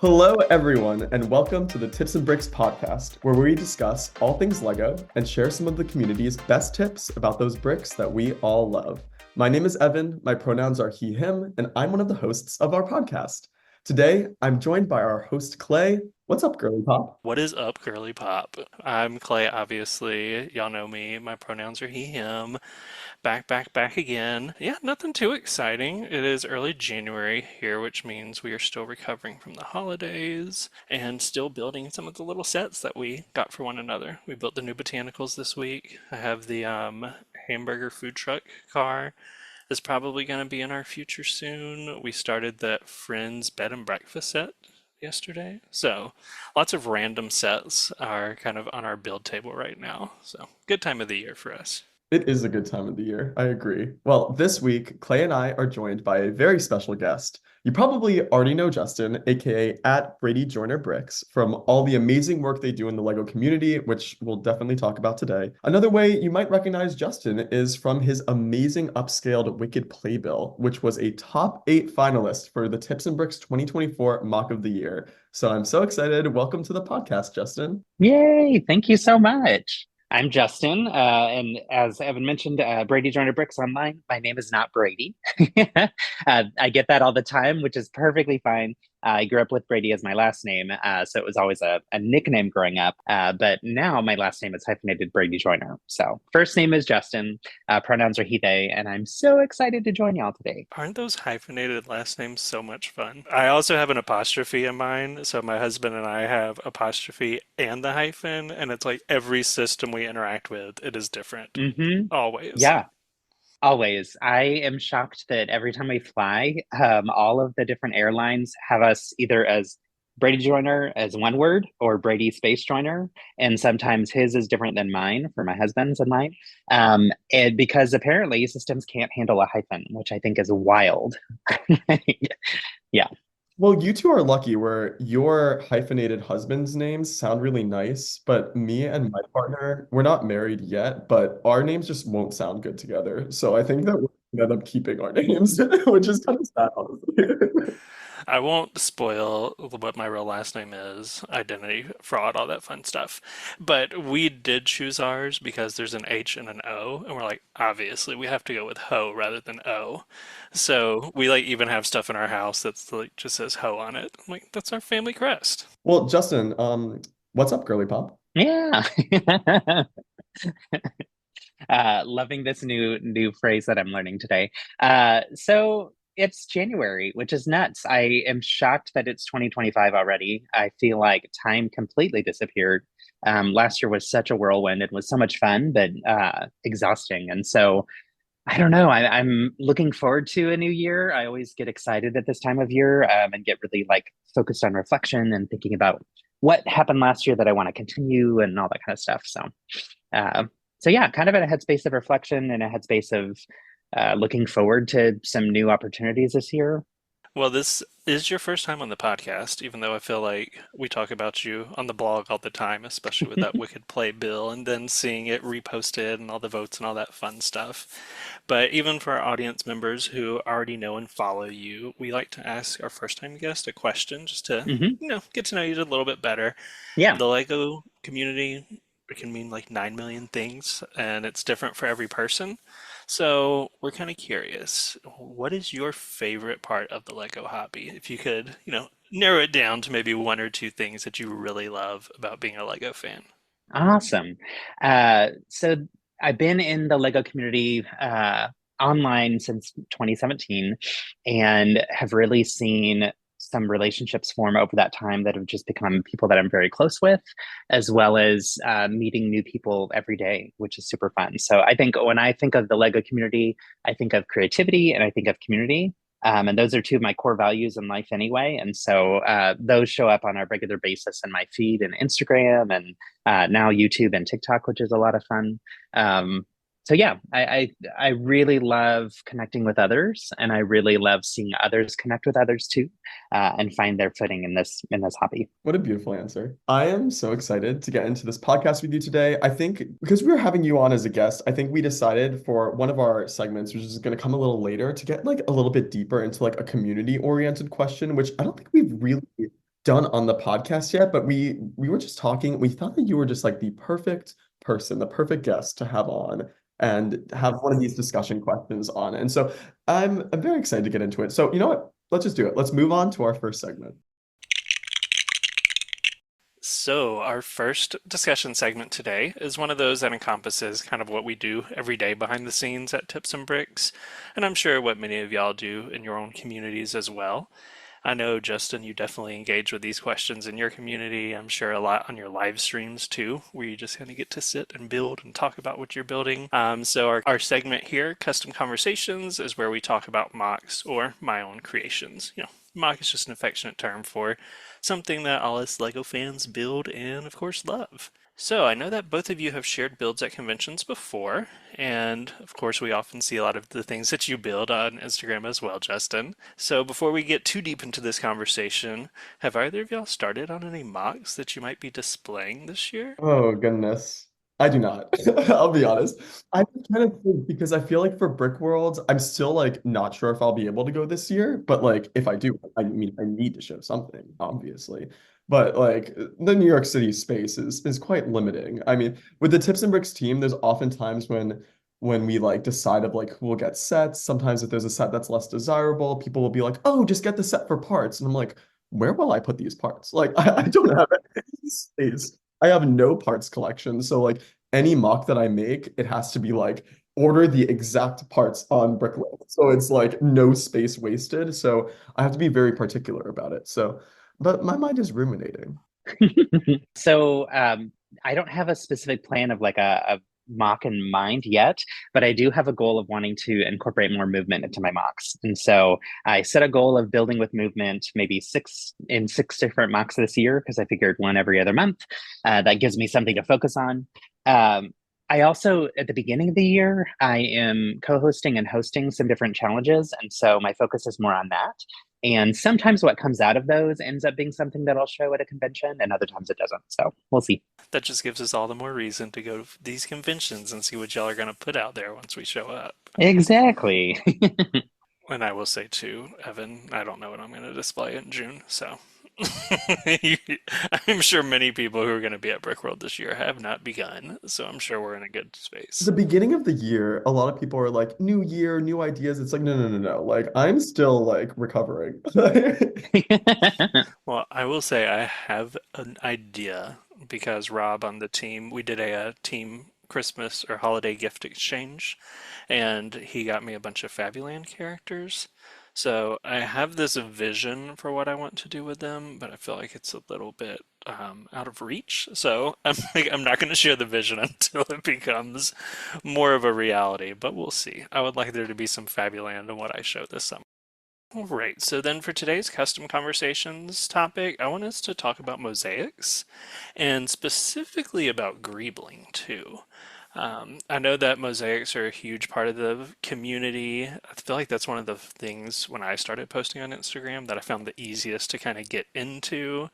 Hello, everyone, and welcome to the Tips and Bricks podcast, where we discuss all things Lego and share some of the community's best tips about those bricks that we all love. My name is Evan, my pronouns are he, him, and I'm one of the hosts of our podcast. Today, I'm joined by our host, Clay. What's up, Girlypop? What is up, Girlypop? I'm Clay, obviously. Y'all know me. My pronouns are he, him. Back again. Yeah, nothing too exciting. It is early January here, which means we are still recovering from the holidays and still building some of the little sets that we got for one another. We built the new botanicals this week. I have the hamburger food truck car. Is probably going to be in our future soon. We started the Friends bed and breakfast set yesterday. So lots of random sets are kind of on our build table right now. So good time of the year for us. It is a good time of the year. I agree. Well, this week, Clay and I are joined by a very special guest. You probably already know Justin, aka at Brady Joyner Bricks, from all the amazing work they do in the Lego community, which we'll definitely talk about today. Another way you might recognize Justin is from his amazing upscaled Wicked Playbill, which was a top 8 finalist for the Tips and Bricks 2024 Mock of the Year. So I'm so excited. Welcome to the podcast, Justin. Yay! Thank you so much. I'm Justin, and as Evan mentioned, Brady Joyner Bricks online. My name is not Brady. I get that all the time, which is perfectly fine. I grew up with Brady as my last name, so it was always a nickname growing up. But now my last name is hyphenated Brady Joyner. So first name is Justin, pronouns are he, they, and I'm so excited to join y'all today. Aren't those hyphenated last names so much fun? I also have an apostrophe in mine, so my husband and I have apostrophe and the hyphen, and it's like every system we interact with, it is different. Mm-hmm. Always. Yeah. Always. I am shocked that every time we fly, all of the different airlines have us either as Brady Joiner as one word or Brady Space Joiner. And sometimes his is different than mine for my husband's and mine. And because apparently systems can't handle a hyphen, which I think is wild. Yeah. Well, you two are lucky where your hyphenated husband's names sound really nice, but me and my partner, we're not married yet, but our names just won't sound good together. So I think that we're gonna end up keeping our names, which is kind of sad, honestly. I won't spoil what my real last name is, identity, fraud, all that fun stuff. But we did choose ours because there's an H and an O, and we're like, obviously, we have to go with Ho rather than O. So we like even have stuff in our house that's like just says Ho on it. I'm like, that's our family crest. Well, Justin, what's up, girly pop? Yeah. Loving this new phrase that I'm learning today. So it's January, which is nuts. I am shocked that it's 2025 already. I feel like time completely disappeared. Last year was such a whirlwind. It was so much fun, but exhausting. And so I don't know. I'm looking forward to a new year. I always get excited at this time of year and get really like focused on reflection and thinking about what happened last year that I want to continue and all that kind of stuff. Uh, so yeah, kind of in a headspace of reflection and a headspace of looking forward to some new opportunities this year. Well, this is your first time on the podcast, even though I feel like we talk about you on the blog all the time, especially with that Wicked Play bill and then seeing it reposted and all the votes and all that fun stuff. But even for our audience members who already know and follow you, we like to ask our first time guest a question just to, Hmm. get to know you a little bit better. Yeah. The Lego community, it can mean like 9 million things, and it's different for every person. So we're kind of curious, what is your favorite part of the Lego hobby? If you could, narrow it down to maybe one or two things that you really love about being a Lego fan. Awesome. So I've been in the Lego community online since 2017 and have really seen some relationships form over that time that have just become people that I'm very close with, as well as meeting new people every day, which is super fun. So I think when I think of the Lego community, I think of creativity and I think of community. And those are two of my core values in life anyway. And so those show up on a regular basis in my feed and Instagram and now YouTube and TikTok, which is a lot of fun. So yeah, I really love connecting with others, and I really love seeing others connect with others too, and find their footing in this hobby. What a beautiful answer. I am so excited to get into this podcast with you today. I think because we were having you on as a guest, I think we decided for one of our segments, which is going to come a little later, to get like a little bit deeper into like a community oriented question, which I don't think we've really done on the podcast yet, but we were just talking. We thought that you were just like the perfect person, the perfect guest to have on and have one of these discussion questions on. And so I'm very excited to get into it. So you know what? Let's just do it. Let's move on to our first segment. So, our first discussion segment today is one of those that encompasses kind of what we do every day behind the scenes at Tips and Bricks, and I'm sure what many of y'all do in your own communities as well. I know, Justin, you definitely engage with these questions in your community. I'm sure a lot on your live streams too, where you just kind of get to sit and build and talk about what you're building. So our segment here, Custom Conversations, is where we talk about mocks or my own creations. Mock is just an affectionate term for something that all us LEGO fans build and, of course, love. So I know that both of you have shared builds at conventions before, and of course we often see a lot of the things that you build on Instagram as well, Justin. So before we get too deep into this conversation, have either of y'all started on any mocks that you might be displaying this year? Oh goodness. I do not. I'll be honest. I kind of think because I feel like for Brick World, I'm still like not sure if I'll be able to go this year, but like if I do, I mean I need to show something, obviously. But like the New York City space is quite limiting. I mean, with the Tips and Bricks team, there's often times when we like decide of like who will get sets. Sometimes if there's a set that's less desirable, people will be like, "Oh, just get the set for parts." And I'm like, "Where will I put these parts?" Like I don't have any space. I have no parts collection. So like any mock that I make, it has to be like order the exact parts on Bricklink. So it's like no space wasted. So I have to be very particular about it. So, but my mind is ruminating. So I don't have a specific plan of like a mock in mind yet, but I do have a goal of wanting to incorporate more movement into my mocks. And so I set a goal of building with movement, maybe six different mocks this year, because I figured one every other month. That gives me something to focus on. I also, at the beginning of the year, I am co-hosting and hosting some different challenges. And so my focus is more on that. And sometimes what comes out of those ends up being something that I'll show at a convention, and other times it doesn't. So we'll see. That just gives us all the more reason to go to these conventions and see what y'all are going to put out there once we show up. Exactly. And I will say too, Evan, I don't know what I'm going to display in June, so I'm sure many people who are going to be at Brickworld this year have not begun, so I'm sure we're in a good space. The beginning of the year, a lot of people are like, new year, new ideas. It's like, no, no, no, no. Like I'm still like recovering. Well, I will say I have an idea because Rob on the team, we did a team Christmas or holiday gift exchange, and he got me a bunch of Fabuland characters. So I have this vision for what I want to do with them, but I feel like it's a little bit out of reach. So I'm like, I'm not going to share the vision until it becomes more of a reality, but we'll see. I would like there to be some Fabuland in what I show this summer. All right, so then for today's custom conversations topic, I want us to talk about mosaics and specifically about Greebling too. I know that mosaics are a huge part of the community. I feel like that's one of the things when I started posting on Instagram that I found the easiest to kind of get into.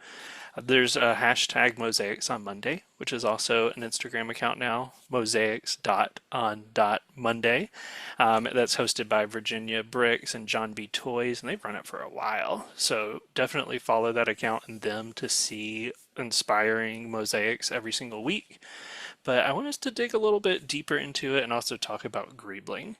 There's a hashtag mosaics on Monday, which is also an Instagram account now, mosaics.on.monday. That's hosted by Virginia Bricks and John B. Toys, and they've run it for a while. So definitely follow that account and them to see inspiring mosaics every single week. But I want us to dig a little bit deeper into it and also talk about Greebling.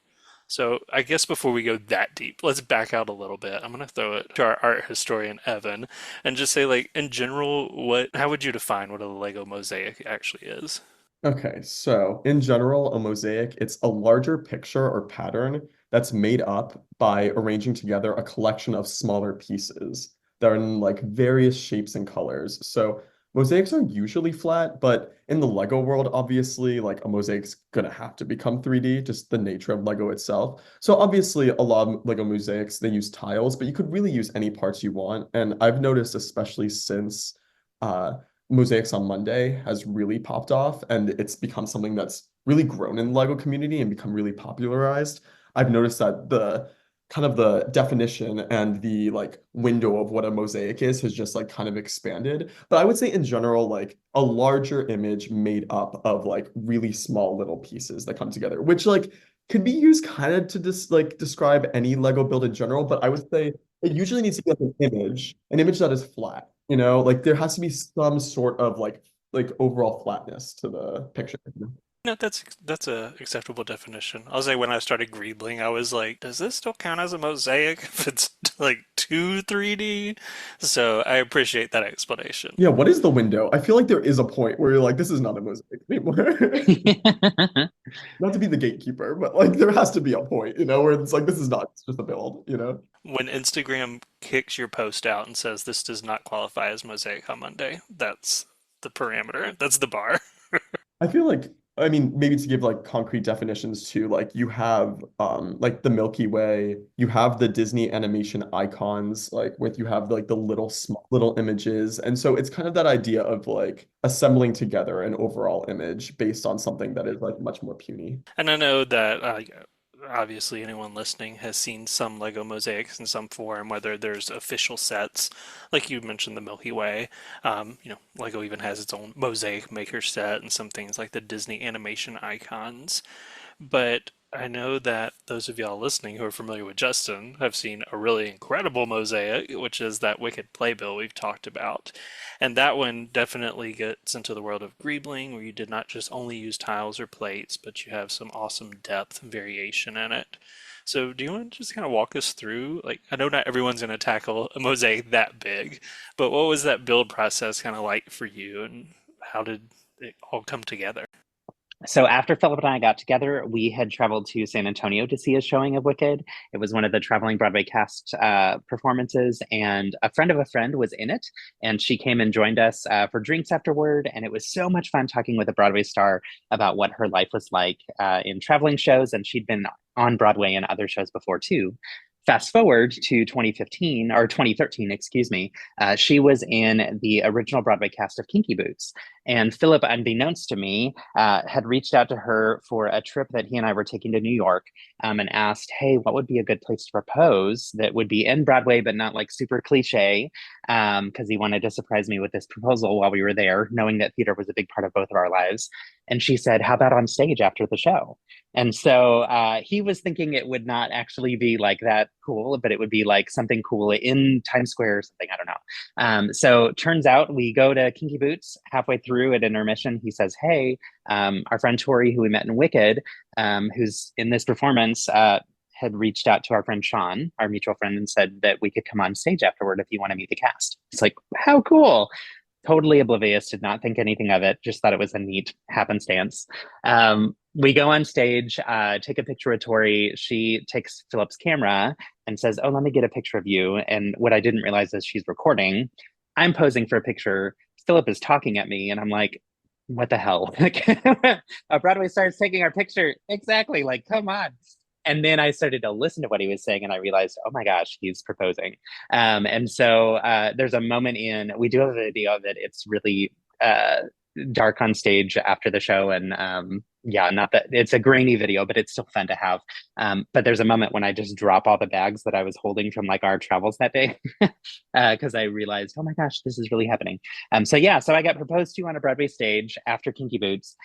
So I guess before we go that deep, let's back out a little bit. I'm going to throw it to our art historian, Evan, and just say, like, in general, how would you define what a Lego mosaic actually is? Okay, so in general, a mosaic, it's a larger picture or pattern that's made up by arranging together a collection of smaller pieces that are in like various shapes and colors. So mosaics are usually flat, but in the Lego world, obviously, like a mosaic's gonna have to become 3D, just the nature of Lego itself. So obviously, a lot of Lego mosaics, they use tiles, but you could really use any parts you want. And I've noticed, especially since uh, Mosaics on Monday has really popped off and it's become something that's really grown in the Lego community and become really popularized. I've noticed that the kind of the definition and the like window of what a mosaic is has just like kind of expanded. But I would say in general, like a larger image made up of like really small little pieces that come together, which like could be used kind of to like describe any Lego build in general, but I would say it usually needs to be like an image that is flat. You know, like there has to be some sort of like overall flatness to the picture. No, that's a acceptable definition. I'll say when I started Greebling, I was like, does this still count as a mosaic if it's like 2 3D? So I appreciate that explanation. Yeah, what is the window? I feel like there is a point where you're like, this is not a mosaic anymore. Not to be the gatekeeper, but like there has to be a point, where it's like this is not it's just a build. When Instagram kicks your post out and says this does not qualify as mosaic on Monday, that's the parameter. That's the bar. I feel like, I mean, maybe to give like concrete definitions too, like you have like the Milky Way, you have the Disney animation icons, like with you have like the little small little images. And so it's kind of that idea of like assembling together an overall image based on something that is like much more puny. And I know that obviously anyone listening has seen some Lego mosaics in some form, whether there's official sets, like you mentioned the Milky Way. Lego even has its own mosaic maker set and some things like the Disney animation icons. But I know that those of y'all listening who are familiar with Justin have seen a really incredible mosaic, which is that Wicked playbill we've talked about. And that one definitely gets into the world of Greebling, where you did not just only use tiles or plates, but you have some awesome depth and variation in it. So, do you want to just kind of walk us through? Like, I know not everyone's going to tackle a mosaic that big, but what was that build process kind of like for you, and how did it all come together? So after Philip and I got together, we had traveled to San Antonio to see a showing of Wicked. It was one of the traveling Broadway cast performances, and a friend of a friend was in it, and she came and joined us for drinks afterward. And it was so much fun talking with a Broadway star about what her life was like in traveling shows, and she'd been on Broadway and other shows before too. Fast forward to 2015 or 2013, excuse me, she was in the original Broadway cast of Kinky Boots. And Philip, unbeknownst to me, had reached out to her for a trip that he and I were taking to New York, and asked, hey, what would be a good place to propose that would be in Broadway, but not like super cliche? Because he wanted to surprise me with this proposal while we were there, knowing that theater was a big part of both of our lives. And she said, how about on stage after the show? And so he was thinking it would not actually be like that cool, but it would be like something cool in Times Square or something. I don't know. So turns out we go to Kinky Boots halfway through at intermission. He says, hey, our friend Tori, who we met in Wicked, who's in this performance, had reached out to our friend Sean, our mutual friend, and said that we could come on stage afterward if you want to meet the cast. It's like, how cool. Totally oblivious, did not think anything of it, just thought it was a neat happenstance. We go on stage, take a picture with Tori. She takes Philip's camera and says, oh, let me get a picture of you. And what I didn't realize is she's recording. I'm posing for a picture. Philip is talking at me, and I'm like, what the hell? Like, a Broadway star is taking our picture. Exactly. Like, come on. And then I started to listen to what he was saying, and I realized, oh my gosh, he's proposing. And so there's a moment we do have a video of it. It's really dark on stage after the show, and yeah, not that it's a grainy video, but it's still fun to have. But there's a moment when I just drop all the bags that I was holding from like our travels that day, because I realized, oh my gosh, this is really happening. So yeah, so I got proposed to on a Broadway stage after Kinky Boots.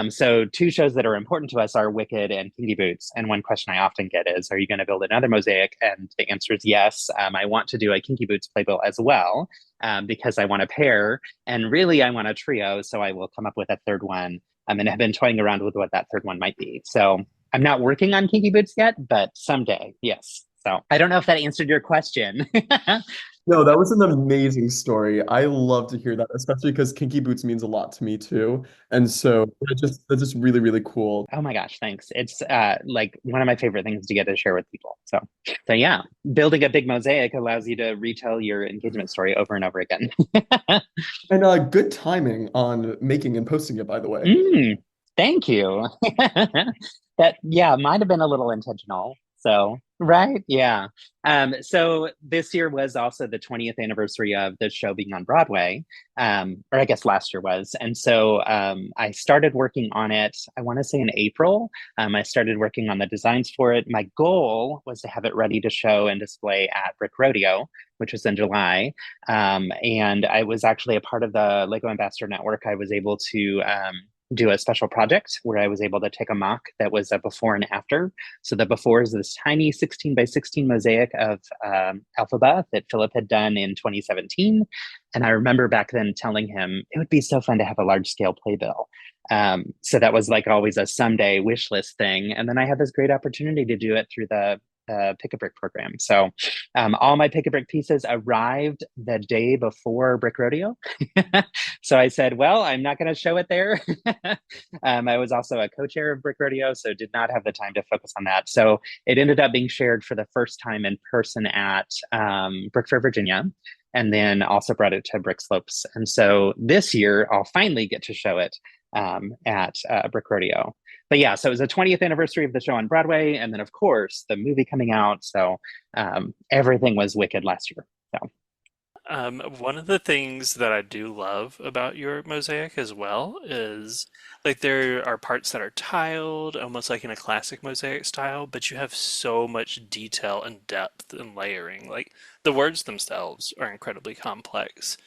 So two shows that are important to us are Wicked and Kinky Boots. And one question I often get is, are you going to build another mosaic? And the answer is yes. I want to do a Kinky Boots playbill as well, because I want a pair, and really I want a trio. So I will come up with a third one. And have been toying around with what that third one might be. So I'm not working on Kinky Boots yet, but someday, yes. So I don't know if that answered your question. No, that was an amazing story. I love to hear that, especially because Kinky Boots means a lot to me too. And so that's just really, really cool. Oh my gosh, thanks. It's like one of my favorite things to get to share with people. So yeah, building a big mosaic allows you to retell your engagement story over and over again. And good timing on making and posting it, by the way. Thank you. That, yeah, might have been a little intentional. So, right? Yeah. So this year was also the 20th anniversary of the show being on Broadway, or I guess last year was. And so I started working on it, I want to say in April. I started working on the designs for it. My goal was to have it ready to show and display at Brick Rodeo, which was in July. And I was actually a part of the Lego Ambassador Network. I was able to do a special project where I was able to take a mock that was a before and after. So the before is this tiny 16 by 16 mosaic of Alphaba that Philip had done in 2017. And I remember back then telling him it would be so fun to have a large scale playbill. So that was like always a someday wish list thing. And then I had this great opportunity to do it through the Pick-a-Brick program. So all my Pick-a-Brick pieces arrived the day before Brick Rodeo. So I said, well, I'm not going to show it there. I was also a co-chair of Brick Rodeo, so did not have the time to focus on that. So it ended up being shared for the first time in person at Brick Fair, Virginia, and then also brought it to Brick Slopes. And so this year, I'll finally get to show it at Brick Rodeo. But yeah, so it was the 20th anniversary of the show on Broadway, and then of course the movie coming out. So everything was wicked last year. So One of the things that I do love about your mosaic as well is like there are parts that are tiled, almost like in a classic mosaic style, but you have so much detail and depth and layering. Like the words themselves are incredibly complex,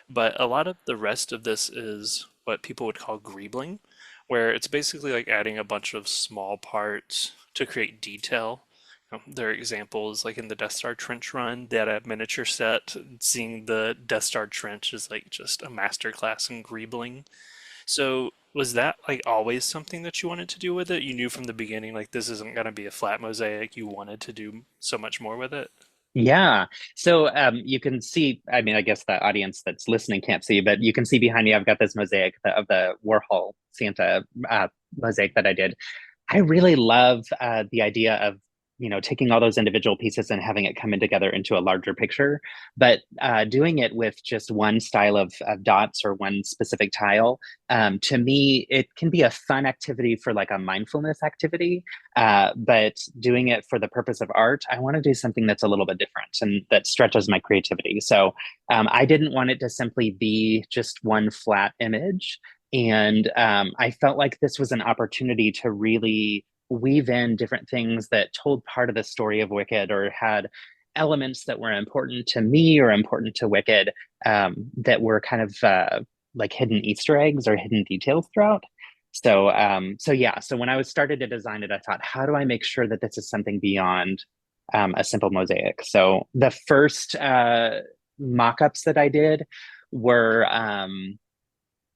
but a lot of the rest of this is what people would call greebling, where it's basically like adding a bunch of small parts to create detail. There are examples like in the Death Star trench run, they had a miniature set. Seeing the Death Star trench is like just a masterclass in greebling. So was that like always something that you wanted to do with it? You knew from the beginning like this isn't going to be a flat mosaic. You wanted to do so much more with it. yeah, so you can see. I mean, I guess the audience that's listening can't see, but you can see behind me. I've got this mosaic of the Warhol Santa mosaic that I did. I really love the idea of taking all those individual pieces and having it come in together into a larger picture, but doing it with just one style of dots or one specific tile. To me, it can be a fun activity for like a mindfulness activity, but doing it for the purpose of art, I want to do something that's a little bit different and that stretches my creativity. So I didn't want it to simply be just one flat image. And I felt like this was an opportunity to really weave in different things that told part of the story of Wicked or had elements that were important to me or important to Wicked, that were kind of like hidden Easter eggs or hidden details throughout. So yeah, so when I was started to design it, I thought, how do I make sure that this is something beyond a simple mosaic? So the first mock-ups that I did were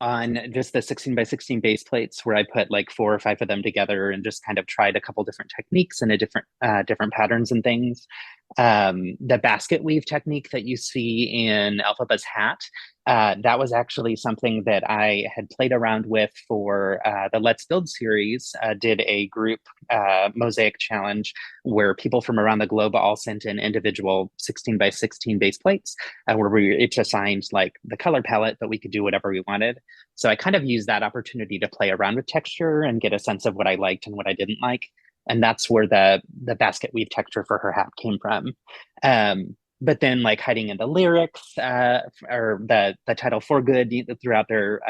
on just the 16 by 16 base plates where I put like 4 or 5 of them together and just kind of tried a couple different techniques and a different patterns and things. The basket weave technique that you see in Alphaba's hat, that was actually something that I had played around with for the Let's Build series. Did a group mosaic challenge where people from around the globe all sent in individual 16 by 16 base plates, where we each assigned like the color palette, but we could do whatever we wanted. So I kind of used that opportunity to play around with texture and get a sense of what I liked and what I didn't like. And that's where the basket weave texture for her hat came from. But then like hiding in the lyrics, or the title for good throughout their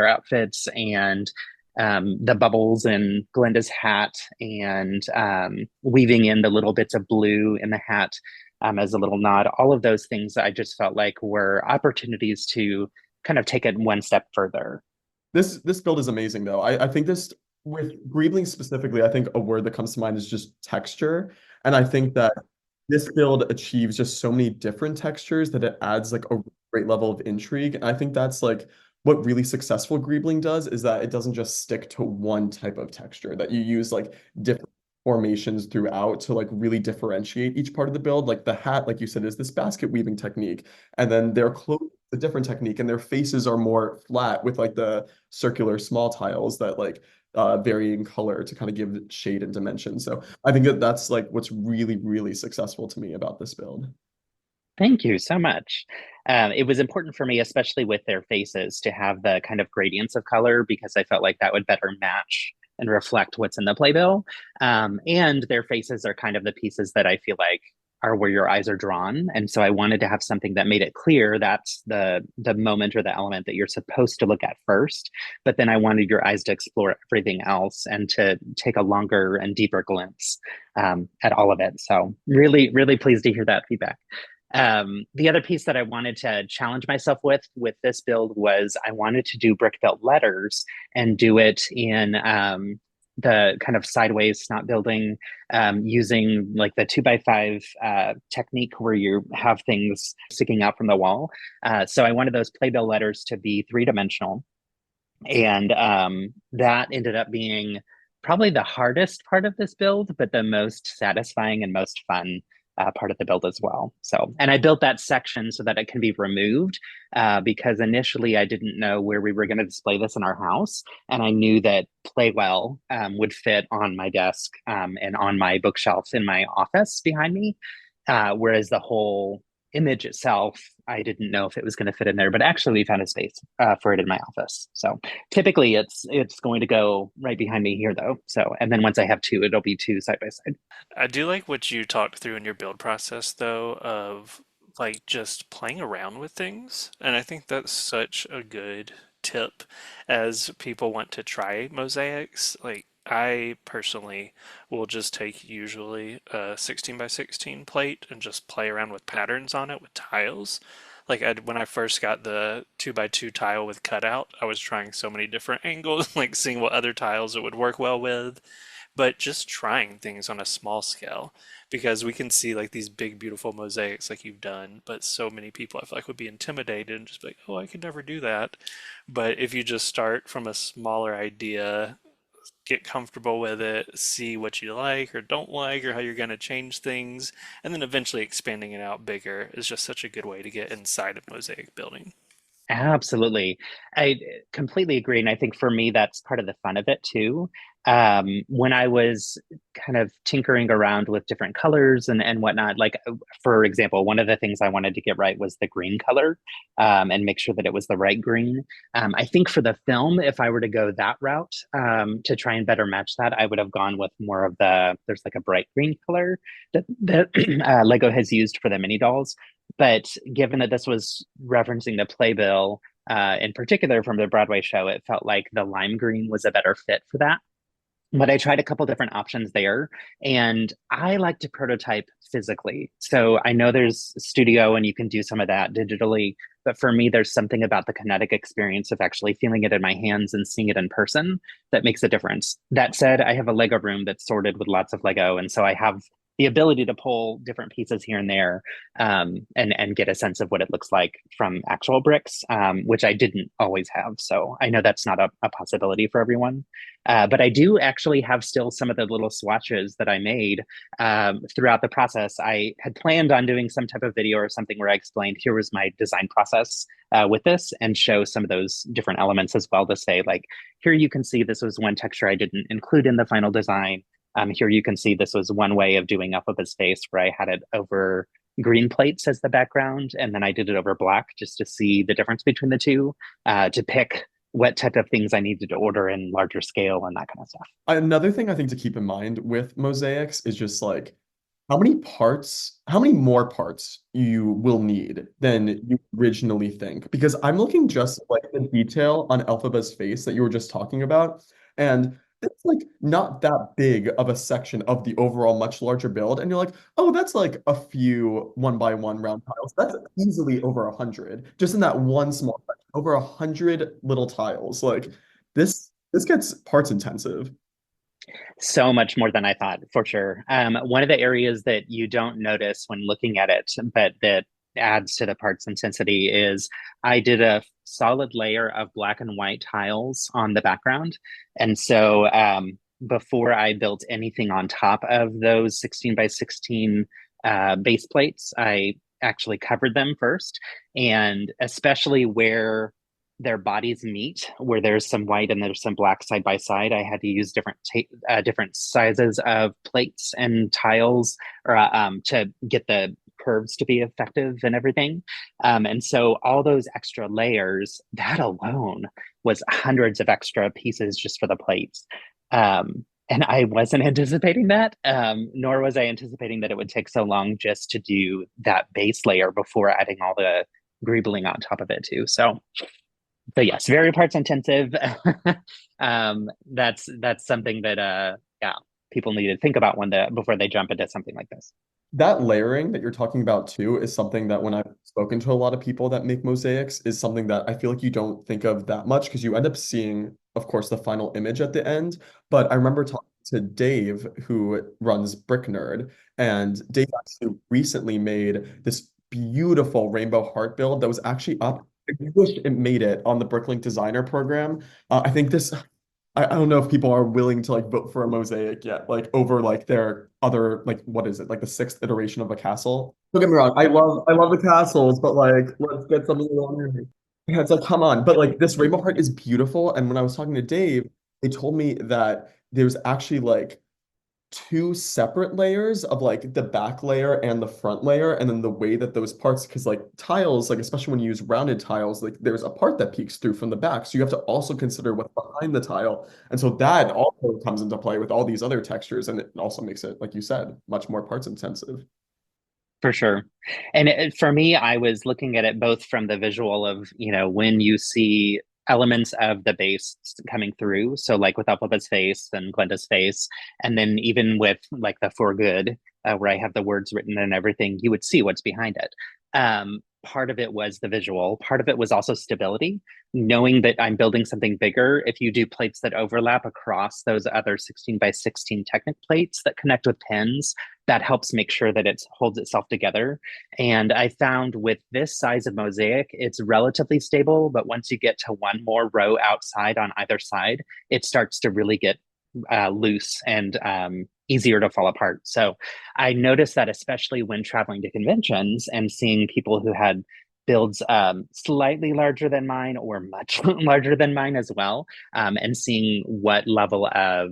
outfits, and the bubbles in Glenda's hat, and weaving in the little bits of blue in the hat as a little nod. All of those things I just felt like were opportunities to kind of take it one step further. This build is amazing though. I think this with Greebling specifically, I think a word that comes to mind is just texture. And I think that this build achieves just so many different textures that it adds like a great level of intrigue. And I think that's like what really successful Greebling does is that it doesn't just stick to one type of texture, that you use like different formations throughout to like really differentiate each part of the build. Like the hat, like you said, is this basket weaving technique. And then their clothes, a different technique, and their faces are more flat with like the circular small tiles that like vary in color to kind of give shade and dimension. So I think that that's like what's really, really successful to me about this build. Thank you so much. It was important for me, especially with their faces, to have the kind of gradients of color because I felt like that would better match and reflect what's in the playbill. And their faces are kind of the pieces that I feel like are where your eyes are drawn. And so I wanted to have something that made it clear that's the moment or the element that you're supposed to look at first. But then I wanted your eyes to explore everything else and to take a longer and deeper glimpse at all of it. So really, really pleased to hear that feedback. The other piece that I wanted to challenge myself with this build was I wanted to do brick built letters and do it in the kind of sideways snot building, using like the 2x5 technique where you have things sticking out from the wall. So I wanted those playbill letters to be 3-dimensional. And that ended up being probably the hardest part of this build, but the most satisfying and most fun part of the build as well. So, and I built that section so that it can be removed because initially I didn't know where we were going to display this in our house. And I knew that Playwell would fit on my desk and on my bookshelf in my office behind me. Whereas the whole image itself, I didn't know if it was going to fit in there, but actually we found a space for it in my office. So typically it's going to go right behind me here though. So, and then once I have two, it'll be two side by side. I do like what you talked through in your build process, though, of like just playing around with things. And I think that's such a good tip as people want to try mosaics. Like, I personally will just take usually a 16 by 16 plate and just play around with patterns on it with tiles. Like when I first got the 2 by 2 tile with cutout, I was trying so many different angles, like seeing what other tiles it would work well with, but just trying things on a small scale because we can see like these big beautiful mosaics like you've done, but so many people I feel like would be intimidated and just be like, oh, I could never do that. But if you just start from a smaller idea, get comfortable with it, see what you like or don't like or how you're going to change things, and then eventually expanding it out bigger is just such a good way to get inside of mosaic building. Absolutely. I completely agree. And I think for me, that's part of the fun of it too. When I was kind of tinkering around with different colors and whatnot, like for example, one of the things I wanted to get right was the green color and make sure that it was the right green. I think for the film, if I were to go that route to try and better match that, I would have gone with more of there's like a bright green color that Lego has used for the mini dolls. But given that this was referencing the playbill, in particular from the Broadway show, it felt like the lime green was a better fit for that. But I tried a couple different options there, and I like to prototype physically. So I know there's studio and you can do some of that digitally, but for me, there's something about the kinetic experience of actually feeling it in my hands and seeing it in person that makes a difference. That said, I have a Lego room that's sorted with lots of Lego, and so I have the ability to pull different pieces here and there and get a sense of what it looks like from actual bricks, which I didn't always have. So I know that's not a possibility for everyone. But I do actually have still some of the little swatches that I made throughout the process. I had planned on doing some type of video or something where I explained here was my design process with this and show some of those different elements as well to say, like, here you can see this was one texture I didn't include in the final design. Here you can see this was one way of doing up of his face where I had it over green plates as the background, and then I did it over black just to see the difference between the two, to pick what type of things I needed to order in larger scale and that kind of stuff. Another thing I think to keep in mind with mosaics is just like how many more parts you will need than you originally think. Because I'm looking just like the detail on Elphaba's face that you were just talking about, and it's like not that big of a section of the overall much larger build. And you're like, oh, that's like a few 1 by 1 round tiles. That's easily over 100 just in that one small section, over 100 little tiles. Like this gets parts intensive. So much more than I thought, for sure. One of the areas that you don't notice when looking at it, but that adds to the parts intensity is I did a solid layer of black and white tiles on the background. And so before I built anything on top of those 16 by 16 base plates, I actually covered them first. And especially where their bodies meet, where there's some white and there's some black side by side, I had to use different sizes of plates and tiles or, to get the curves to be effective and everything. And so all those extra layers, that alone was hundreds of extra pieces just for the plates. And I wasn't anticipating that, nor was I anticipating that it would take so long just to do that base layer before adding all the greebling on top of it too. So yes, very parts intensive. That's something that yeah, people need to think about before they jump into something like this. That layering that you're talking about too is something that when I've spoken to a lot of people that make mosaics is something that I feel like you don't think of that much because you end up seeing, of course, the final image at the end. But I remember talking to Dave, who runs Brick Nerd, and Dave actually recently made this beautiful rainbow heart build that was actually up. I wish it made it on the Bricklink designer program. I think this I don't know if people are willing to like vote for a mosaic yet, like over like their other like what is it, like the sixth iteration of a castle. Don't get me wrong, I love the castles, but like let's get something along here. Yeah, it's like come on. But like this Rainbow Heart is beautiful. And when I was talking to Dave, they told me that there's actually like two separate layers of like the back layer and the front layer, and then the way that those parts, because like tiles, like especially when you use rounded tiles, like there's a part that peeks through from the back, so you have to also consider what's behind the tile, and so that also comes into play with all these other textures, and it also makes it, like you said, much more parts intensive. For sure. And for me, I was looking at it both from the visual of, when you see elements of the base coming through. So, like with Alphaba's face and Glenda's face, and then even with like the For Good, where I have the words written and everything, you would see what's behind it. Part of it was the visual, part of it was also stability. Knowing that I'm building something bigger, if you do plates that overlap across those other 16 by 16 Technic plates that connect with pins, that helps make sure that it holds itself together. And I found with this size of mosaic, it's relatively stable, but once you get to one more row outside on either side, it starts to really get loose and easier to fall apart. So I noticed that especially when traveling to conventions and seeing people who had builds slightly larger than mine or much larger than mine as well, and seeing what level of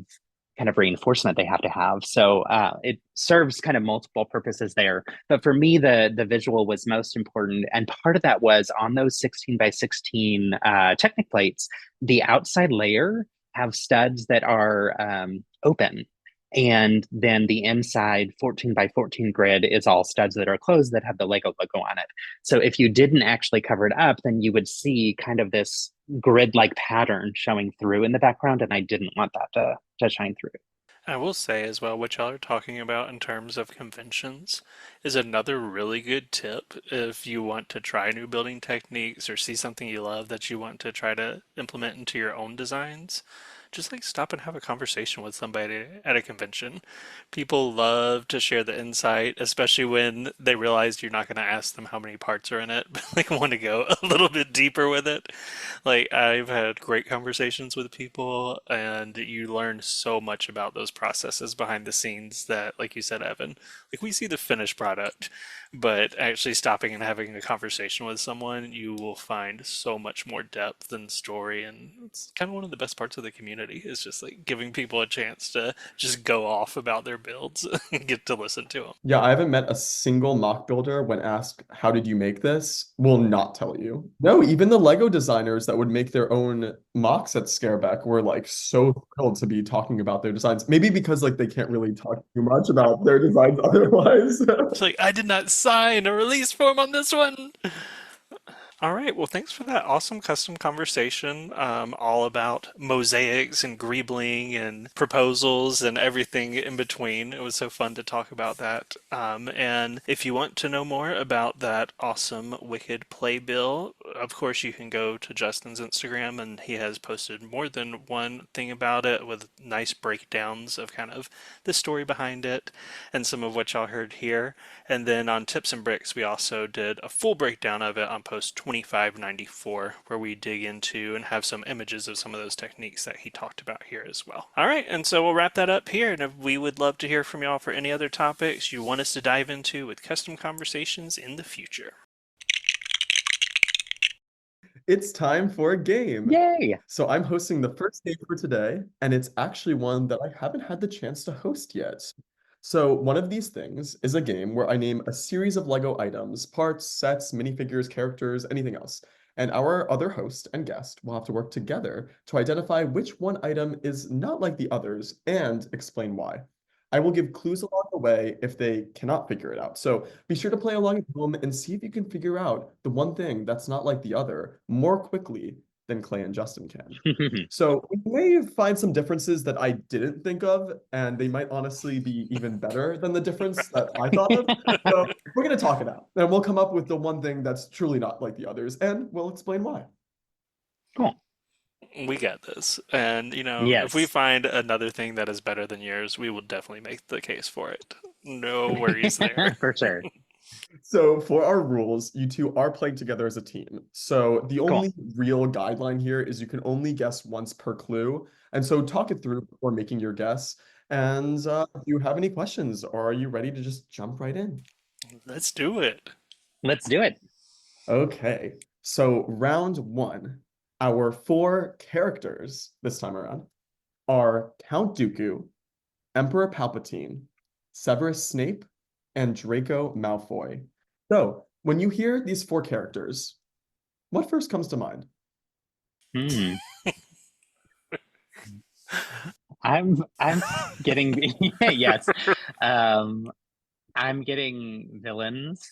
kind of reinforcement they have to have. So it serves kind of multiple purposes there. But for me, the visual was most important. And part of that was on those 16 by 16 Technic plates, the outside layer have studs that are open. And then the inside 14 by 14 grid is all studs that are closed that have the Lego logo on it. So if you didn't actually cover it up, then you would see kind of this grid-like pattern showing through in the background, and I didn't want that to shine through. I will say as well, what y'all are talking about in terms of conventions is another really good tip if you want to try new building techniques or see something you love that you want to try to implement into your own designs. Just like stop and have a conversation with somebody at a convention. People love to share the insight, especially when they realize you're not going to ask them how many parts are in it, but like want to go a little bit deeper with it. Like I've had great conversations with people, and you learn so much about those processes behind the scenes that, like you said, Evan, like we see the finished product, but actually stopping and having a conversation with someone, you will find so much more depth and story, and it's kind of one of the best parts of the community is just like giving people a chance to just go off about their builds and get to listen to them. Yeah, I haven't met a single mock builder when asked, how did you make this? Will not tell you. No, even the Lego designers that would make their own mocks at Scareback were like so thrilled to be talking about their designs. Maybe because like they can't really talk too much about their designs otherwise. It's like I did not sign a release form on this one. All right. Well, thanks for that awesome custom conversation, all about mosaics and greebling and proposals and everything in between. It was so fun to talk about that. And if you want to know more about that awesome Wicked playbill, of course, you can go to Justin's Instagram, and he has posted more than one thing about it with nice breakdowns of kind of the story behind it and some of what y'all heard here. And then on Tips and Bricks, we also did a full breakdown of it on post 2594, where we dig into and have some images of some of those techniques that he talked about here as well. All right, and so we'll wrap that up here, and we would love to hear from y'all for any other topics you want us to dive into with custom conversations in the future. It's time for a game. Yay! So I'm hosting the first game for today, and it's actually one that I haven't had the chance to host yet. So one of these things is a game where I name a series of Lego items, parts, sets, minifigures, characters, anything else. And our other host and guest will have to work together to identify which one item is not like the others and explain why. I will give clues along the way if they cannot figure it out. So be sure to play along at home and see if you can figure out the one thing that's not like the other more quickly than Clay and Justin can. So we may find some differences that I didn't think of, and they might honestly be even better than the difference that I thought of. So we're going to talk it out, and we'll come up with the one thing that's truly not like the others, and we'll explain why. Cool. We got this. And, you know, if we Yes. find another thing that is better than yours, we will definitely make the case for it. No worries there. For sure. So for our rules, you two are playing together as a team. So the Cool. only real guideline here is you can only guess once per clue. And so talk it through before making your guess. And do you have any questions, or are you ready to just jump right in? Let's do it. Let's do it. Okay, so round one. Our four characters this time around are Count Dooku, Emperor Palpatine, Severus Snape, and Draco Malfoy. So, when you hear these four characters, what first comes to mind? Hmm. I'm getting yes. I'm getting villains.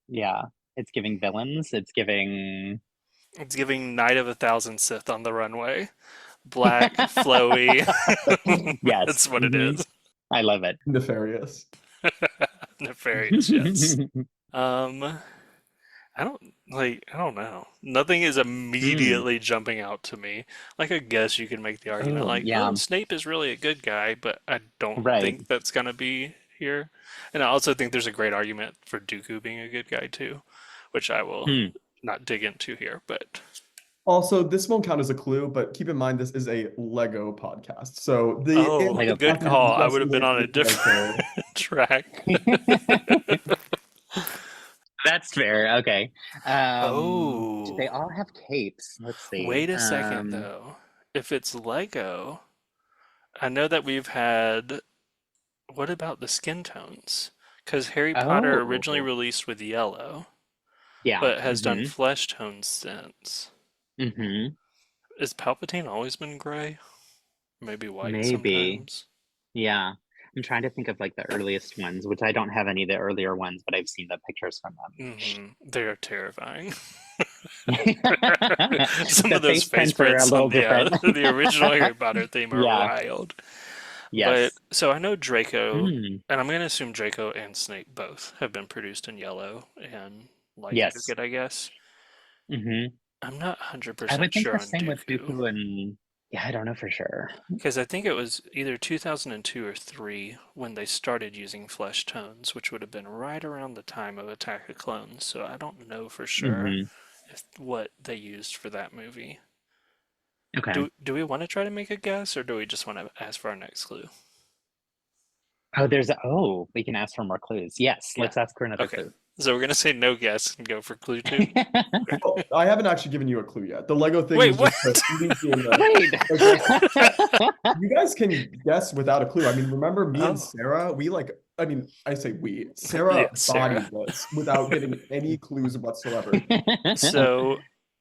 Yeah, it's giving villains. It's giving It's giving Night of a Thousand Sith on the runway. Black, flowy. yes. That's what it is. I love it. Nefarious. Nefarious, yes. I don't know. Nothing is immediately jumping out to me. Like, I guess you can make the argument Oh, like, yeah. oh, Snape is really a good guy, but I don't Right. think that's gonna be here. And I also think there's a great argument for Dooku being a good guy too, which I will not dig into here, but Also, this won't count as a clue, but keep in mind this is a Lego podcast. So oh, Lego good podcast. call. I would have been on a different track. That's fair. Okay. Do they Oh, all have capes? Let's see. wait a second though. If it's Lego, I know that we've had. What about the skin tones? Because Harry Potter originally Oh, released with yellow, yeah. but has done flesh tones since. Mm-hmm. Is Palpatine always been gray? Maybe white Maybe. sometimes? Yeah. I'm trying to think of like the earliest ones, which I don't have any of the earlier ones, but I've seen the pictures from They are terrifying. them. Some The of those face face prints are a prints little on different. the original Harry Potter theme are Yeah. wild. But Yes. so I know Draco, Mm. and I'm going to assume Draco and Snape both have been produced in yellow and light Yes. nougat, I guess. Mm-hmm. I'm not I 100% would think sure the on same with Dooku. Dooku and yeah, I don't know for sure. Because I think it was either 2002 or 3 when they started using flesh tones, which would have been right around the time of Attack of Clones. So I don't know for sure Mm-hmm. what they used for that movie. Okay. Do we want to try to make a guess, or do we just want to ask for our next clue? We can ask for more clues. Yes, Yeah. let's ask for another Okay. clue. So we're gonna say no guess and go for clue 2. Oh, I haven't actually given you a clue yet. The Lego thing Wait, is what? just to lead you in the. Wait. You guys can guess without a clue. I mean, remember me and Oh. Sarah? I say we. Sarah Yeah, Sarah. bodied this without getting any clues whatsoever. So,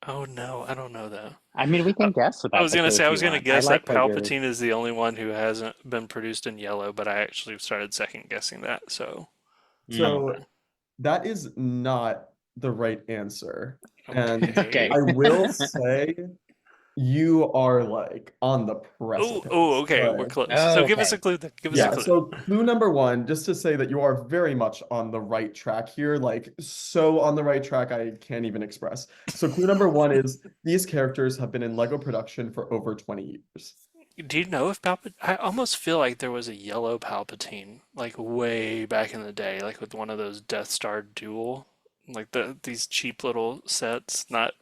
oh no, I don't know though. I mean, we can guess without I was the gonna clue say if I you was gonna want. guess like that what you're- Palpatine is the only one who hasn't been produced in yellow, but I actually started second guessing that. So, So that is not the right answer. And okay. I will say you are like on the precipice. Okay, we're but- close. Oh, So give us okay. a clue then. Give us Yeah, a clue. so clue number one, just to say that you are very much on the right track here, like so on the right track, I can't even express. So clue number one is these characters have been in Lego production for over 20 years. Do you know if Palpatine? I almost feel like there was a yellow Palpatine, like way back in the day, like with one of those Death Star duel, like these cheap little sets, not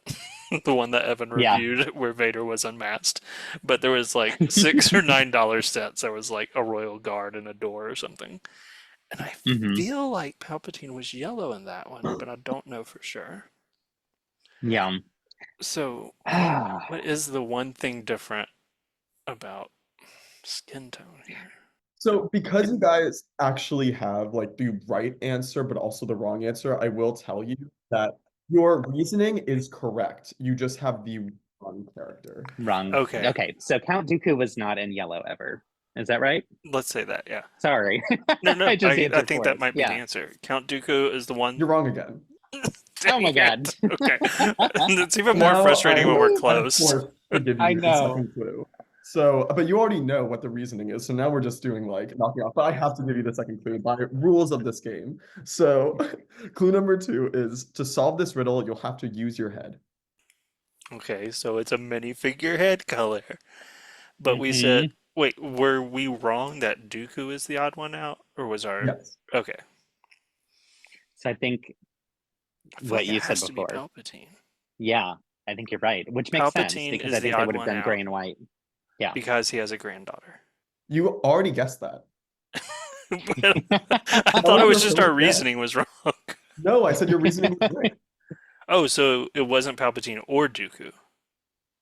the one that Evan Yeah. reviewed where Vader was unmasked, but there was like $6 or $9 sets. There was like a royal guard and a door or something, and I Mhm. feel like Palpatine was yellow in that one, but I don't know for sure. Yeah. So, what is the one thing different about skin tone here? So because you guys actually have like the right answer, but also the wrong answer, I will tell you that your reasoning is correct. You just have the wrong character. Wrong. Okay. Okay. So Count Dooku was not in yellow ever. Is that right? Let's say that, yeah. Sorry. No, I just I answered think for that us. might be the Yeah. answer. Count Dooku is the one. You're wrong again. Oh my Dang God. it. Okay. It's even more Now frustrating when we're I'm close. forced to give I you the know. second clue. So, but you already know what the reasoning is. So now we're just doing like knocking off. But I have to give you the second clue by rules of this game. So, clue number two is to solve this riddle, you'll have to use your head. Okay, so it's a minifigure head color. But we said, Hmm. wait, were we wrong that Dooku is the odd one out? Or was our. Yes. Okay. So I think I feel what like it you said has to be before. Palpatine. Yeah, I think you're right, which makes sense Palpatine because I is the think they odd would have one done gray out and white. Yeah. because he has a granddaughter. You already guessed that. But I That thought it was was your just our first guess. reasoning was wrong. No, I said your reasoning was right. Oh, so it wasn't Palpatine or Dooku.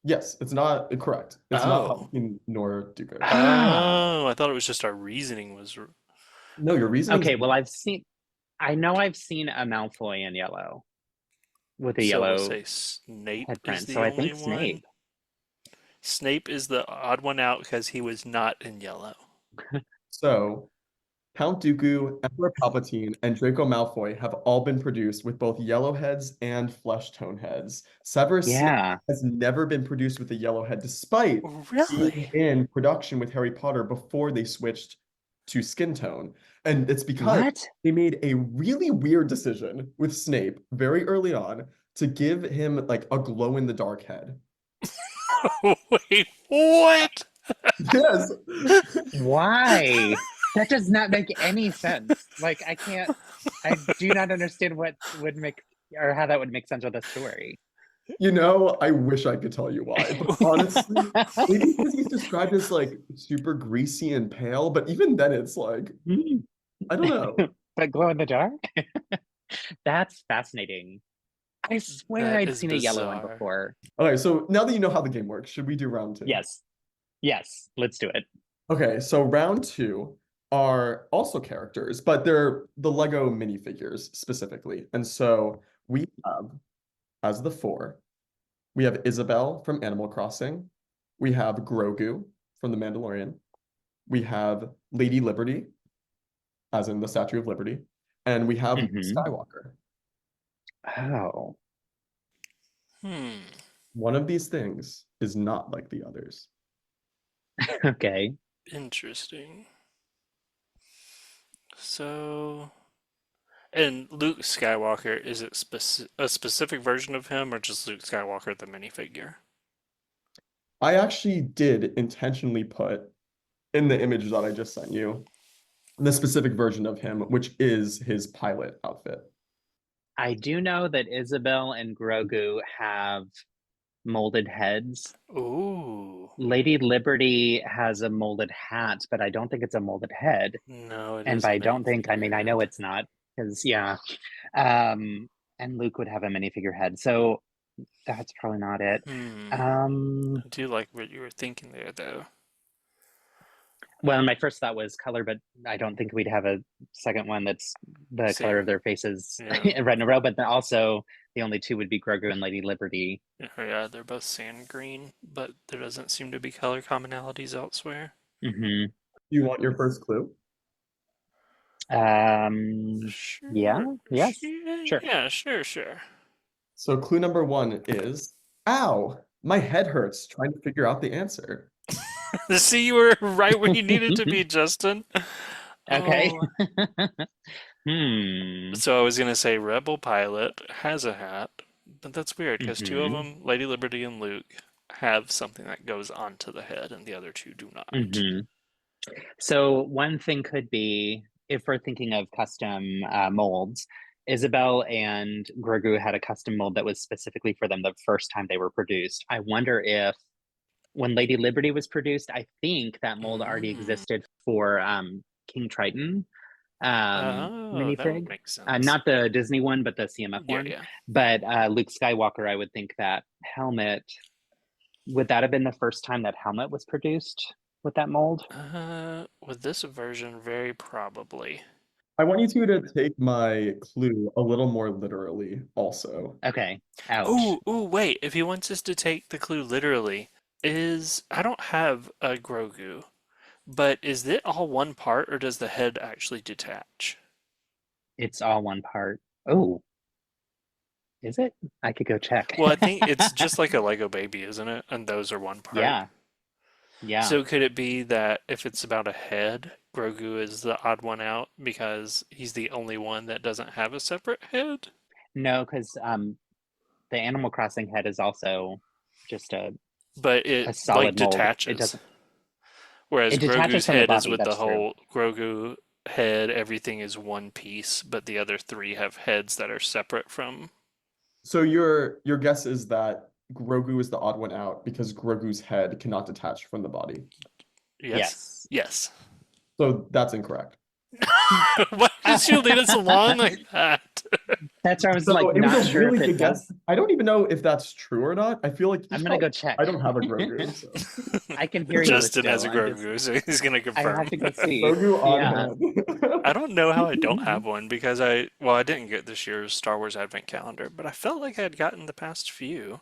Yes, it's not correct. It's not Oh. Palpatine nor Dooku. Oh. Oh, I thought it was just our reasoning was. No, your reasoning's Okay, well, I know I've seen a Malfoy in yellow with a So we'll yellow say Snape head is print, so the I only think one. Snape. Snape is the odd one out because he was not in yellow. so Count Dooku, Emperor Palpatine, and Draco Malfoy have all been produced with both yellow heads and flesh tone heads. Severus Snape Yeah. has never been produced with a yellow head, despite being Really? in production with Harry Potter before they switched to skin tone. And it's because What? they made a really weird decision with Snape very early on to give him like a glow in the dark head. Wait, what? Yes. Why? That does not make any sense. Like, I do not understand what would make or how that would make sense with a story. You know, I wish I could tell you why, but honestly, maybe because he's described as like super greasy and pale, but even then it's like, I don't know. But glow in the dark? That's fascinating. I swear That I'd is seen a yellow one bizarre. before. Okay, so now that you know how the game works, should we do round two? Yes. Yes, let's do it. Okay, so round two are also characters, but they're the Lego minifigures specifically. And so we have, as the four, we have Isabel from Animal Crossing. We have Grogu from The Mandalorian. We have Lady Liberty, as in the Statue of Liberty. And we have Hmm. Skywalker. Oh, Hmm. One of these things is not like the others. okay. Interesting. So, and Luke Skywalker, is it a specific version of him or just Luke Skywalker, the minifigure? I actually did intentionally put in the image that I just sent you the specific version of him, which is his pilot outfit. I do know that Isabel and Grogu have molded heads. Ooh. Lady Liberty has a molded hat, but I don't think it's a molded head. No, it And is a by don't think, I minifigure mean I know head. it's not, because yeah. And Luke would have a minifigure head, so that's probably not it. Hmm. Um, I do like what you were thinking there, though. well, my first thought was color, but I don't think we'd have a second one that's the color of Same. their faces Yeah. right in a row. But then also the only two would be Grogu and Lady Liberty. Yeah, they're both sand green, but there doesn't seem to be color commonalities elsewhere. Hmm. Do you want your first clue? Yeah, Sure, yes, sure. yeah, sure, sure. So clue number one is, ow, my head hurts trying to figure out the answer. See, you were right where you needed to be, Justin. Okay. Oh, Hmm. so I was gonna say Rebel Pilot has a hat, but that's weird because two of Hmm. them, Lady Liberty and Luke, have something that goes onto the head, and the other two do not. Hmm. So one thing could be if we're thinking of custom molds, Isabel and Grogu had a custom mold that was specifically for them the first time they were produced. I wonder if when Lady Liberty was produced, I think that mold already Mm. existed for King Triton Oh, that would minifig. make sense. Not the Disney one, but the CMF Yeah, one. yeah. But Luke Skywalker, I would think that helmet, would that have been the first time that helmet was produced with that mold? With this version, very probably. I want you two to take my clue a little more literally also. Okay. Ouch. Oh, oh, wait. If he wants us to take the clue literally, I don't have a Grogu, but is it all one part or does the head actually detach? It's all one part. Oh, Is it? I could go check. Well, I think it's just like a Lego baby, isn't it? And those are one part. Yeah, yeah. So could it be that if it's about a head, Grogu is the odd one out because he's the only one that doesn't have a separate head? No, because the Animal Crossing head is also just But a it like solid mold. It detaches. doesn't. Whereas It detaches Grogu's from the head is body. with the That's true. whole Grogu head, everything is one piece, but the other three have heads that are separate from. So your guess is that Grogu is the odd one out because Grogu's head cannot detach from the body. Yes? Yes. Yes. So that's incorrect. Why did you lead us along like that? That's where I was So like it was not a sure really if it good guess. was. I don't even know if that's true or not. I feel like I'm gonna go check. I don't have a Grogu, so I can hear you Justin has still. a Grogu, so he's gonna I confirm. have to go see. Grogu on Yeah. hand. I don't know how I don't have one because I didn't get this year's Star Wars Advent Calendar, but I felt like I had gotten the past few.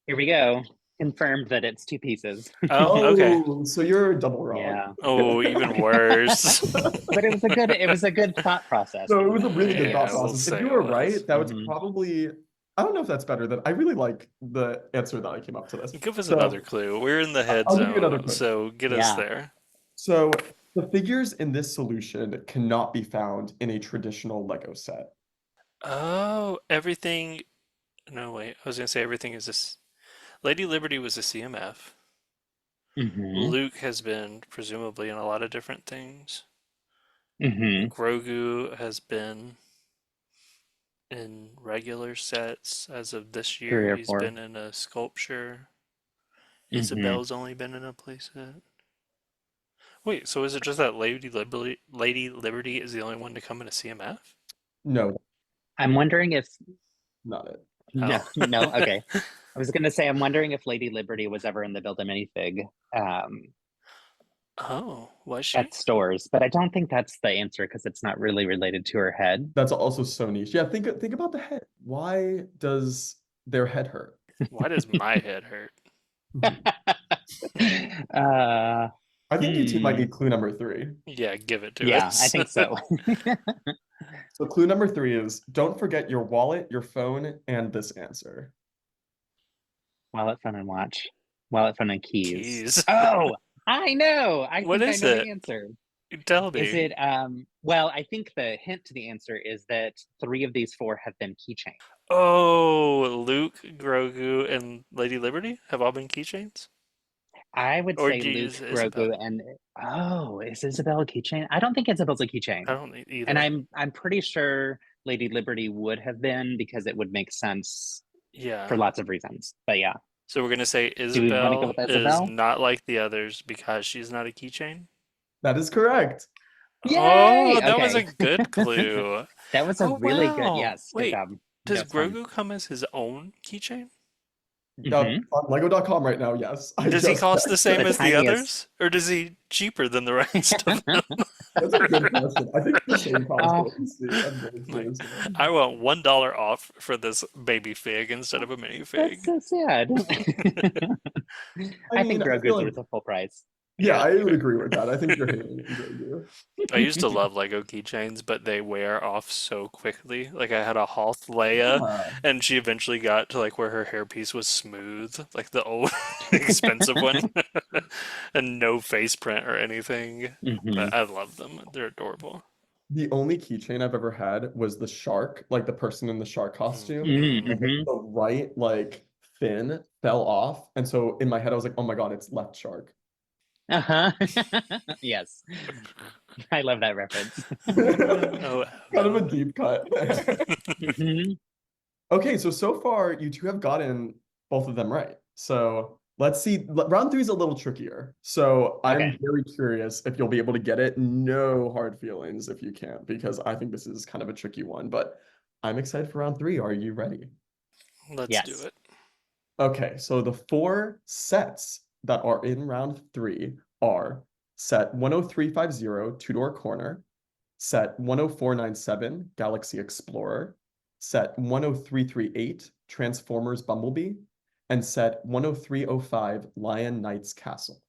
Here we go. Confirmed that it's two pieces. Oh, okay. Oh, so you're double wrong. Yeah. Oh, even worse. But it was a good thought process. No, it was a really good Yeah, thought we'll process. If say you it were was. right, that was Mhm. probably, I don't know if that's better than, I really like the answer that I came up to this. Give us So another clue. We're in the head I'll give you another zone, clue. so get us Yeah. there. So the figures in this solution cannot be found in a traditional Lego set. Oh, everything. No, wait. I was gonna say everything is this. Lady Liberty was a CMF. Hmm. Luke has been presumably in a lot of different things. Hmm. Grogu has been in regular sets as of this 3 year. or He's 4. been in a sculpture. Hmm. Isabel's only been in a playset. Wait, so is it just that Lady Liberty is the only one to come in a CMF? No, I'm wondering if not it. no, Oh. no, okay. I was gonna say I'm wondering if Lady Liberty was ever in the Build a Minifig Oh, was she? at stores, but I don't think that's the answer because it's not really related to her head. That's also so niche. Yeah, think about the head. Why does their head hurt? Why does my head hurt? uh, I think you two might hmm. need clue number 3. Yeah, give it to Yeah, I us. think so. So clue number 3 is don't forget your wallet, your phone, and this answer. Wallet, phone, and watch. Wallet, phone, and keys. Keys. Oh, I know. I What think I is know it? the answer. Tell Is me. it well, I think the hint to the answer is that 3 of these 4 have been keychains. Oh, Luke, Grogu, and Lady Liberty have all been keychains? I would Or say do you Luke, use Isabel? Grogu, and is Isabel a keychain? I don't think Isabel's a I keychain. don't need And either. I'm pretty sure Lady Liberty would have been because it would make sense for Yeah. lots of reasons. But yeah. So we're gonna say Do we want to go Isabel with is Isabel? not like the others because she's not a keychain? That is correct. Oh, Yay! that was a Okay. good clue. That was a Oh, really good, wow. yes, good Wait, job. does That's fun. Grogu come as his own keychain? Hmm. On Lego.com right now, yes. I Does he just cost the checked. same The as the tiniest. others? Or does he cheaper than the rest of them? That's a good question. I think the same cost, Oh, but let's see. I'm very Like, curious now. I want $1 off for this baby fig instead of a that's minifig. so sad. I I mean, think I feel Grogu's like, worth a full price. yeah, Yeah, I would agree with that. I think you're hating on Grogu. I used to love Lego keychains, but they wear off so quickly. Like I had a Hoth Leia, Yeah. and she eventually got to like where her hairpiece was smooth, like the old expensive one, and no face print or anything. Hmm. But I love them. They're adorable. The only keychain I've ever had was the shark, like the person in the shark costume. And Mm-hmm. Hmm. the right like fin fell off. And so in my head, I was like, oh my God, it's left shark. Uh-huh. Yes. I love that reference. Oh, Kind of a deep cut. Hmm. Okay, so far you two have gotten both of them right. So let's see. Round 3 is a little trickier. So I'm Okay. very curious if you'll be able to get it. No hard feelings if you can't, because I think this is kind of a tricky one, but I'm excited for round 3. Are you ready? let's do Yes. it. Okay, so the 4 sets that are in round 3 are set 10350 Two-Door Corner, set 10497 Galaxy Explorer, set 10338 Transformers Bumblebee, and set 10305 Lion Knight's Castle.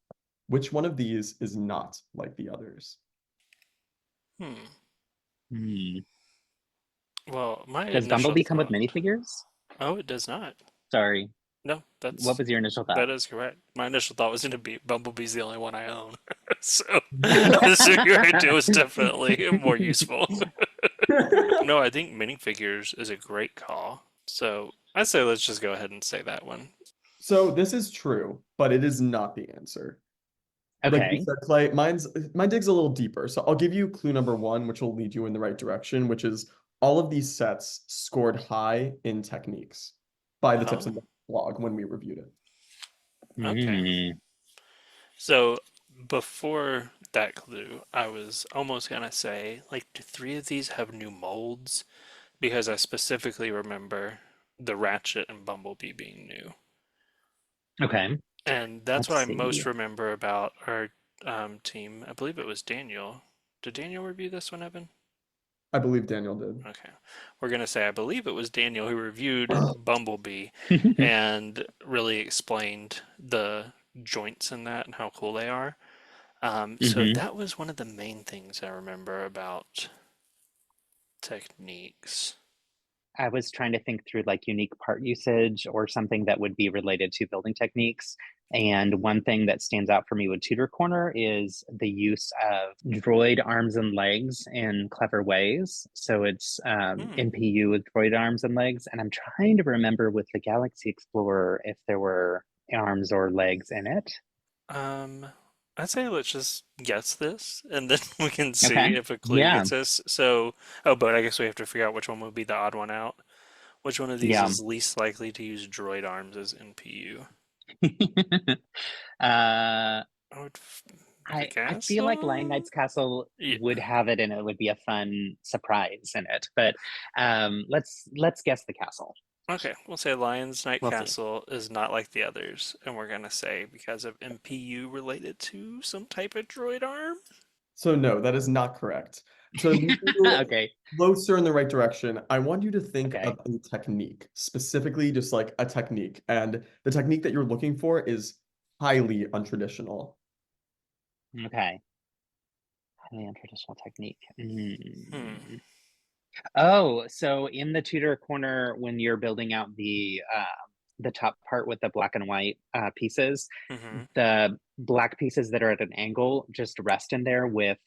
Which one of these is not like the others? Hmm. Hmm. Well, my Does initial Bumblebee come with thought. minifigures? Oh, it does not. Sorry. No, What was your initial thought? that is correct. My initial thought was going to be Bumblebee's the only one I own. So, so your idea was definitely more useful. No, I think minifigures is a great call. So I say let's just go ahead and say that one. So this is true, but it is not the answer. Like you Okay. said, Clay, mine digs a little deeper. So I'll give you clue number one, which will lead you in the right direction, which is all of these sets scored high in techniques by the Tips Oh, and Bricks blog when we reviewed it. okay. Hmm. So before that clue, I was almost gonna say, like, do three of these have new molds? Because I specifically remember the Ratchet and Bumblebee being new. Okay. And that's Let's what I see. most remember about our team. I believe it was Daniel. Did Daniel review this one, Evan? I believe Daniel did. Okay. We're going to say, I believe it was Daniel who reviewed Bumblebee and really explained the joints in that and how cool they are. So Hmm. that was one of the main things I remember about techniques. I was trying to think through like unique part usage or something that would be related to building techniques. And one thing that stands out for me with Tutor Corner is the use of droid arms and legs in clever ways. So it's Hmm. NPU with droid arms and legs. And I'm trying to remember with the Galaxy Explorer if there were arms or legs in it. Um, I'd say let's just guess this, and then we can see Okay. if a clue Yeah. gets us. So, oh, but I guess we have to figure out which one would be the odd one out. Which one of these Yeah. is least likely to use droid arms as NPU? uh, I would the I feel like Lion castle? Knight's Castle Yeah. would have it and it would be a fun surprise in it. But let's guess the castle. Okay, we'll say Lion's Night We'll see. Castle is not like the others, and we're gonna say because of NPU related to some type of droid arm. So no, that is not correct. To move you Okay. closer in the right direction, I want you to think Okay. of a technique, specifically just like a technique. And the technique that you're looking for is highly untraditional. Okay. Highly untraditional technique. Hmm. Oh, so in the tutor corner, when you're building out the top part with the black and white pieces, Mm-hmm. the black pieces that are at an angle just rest in there with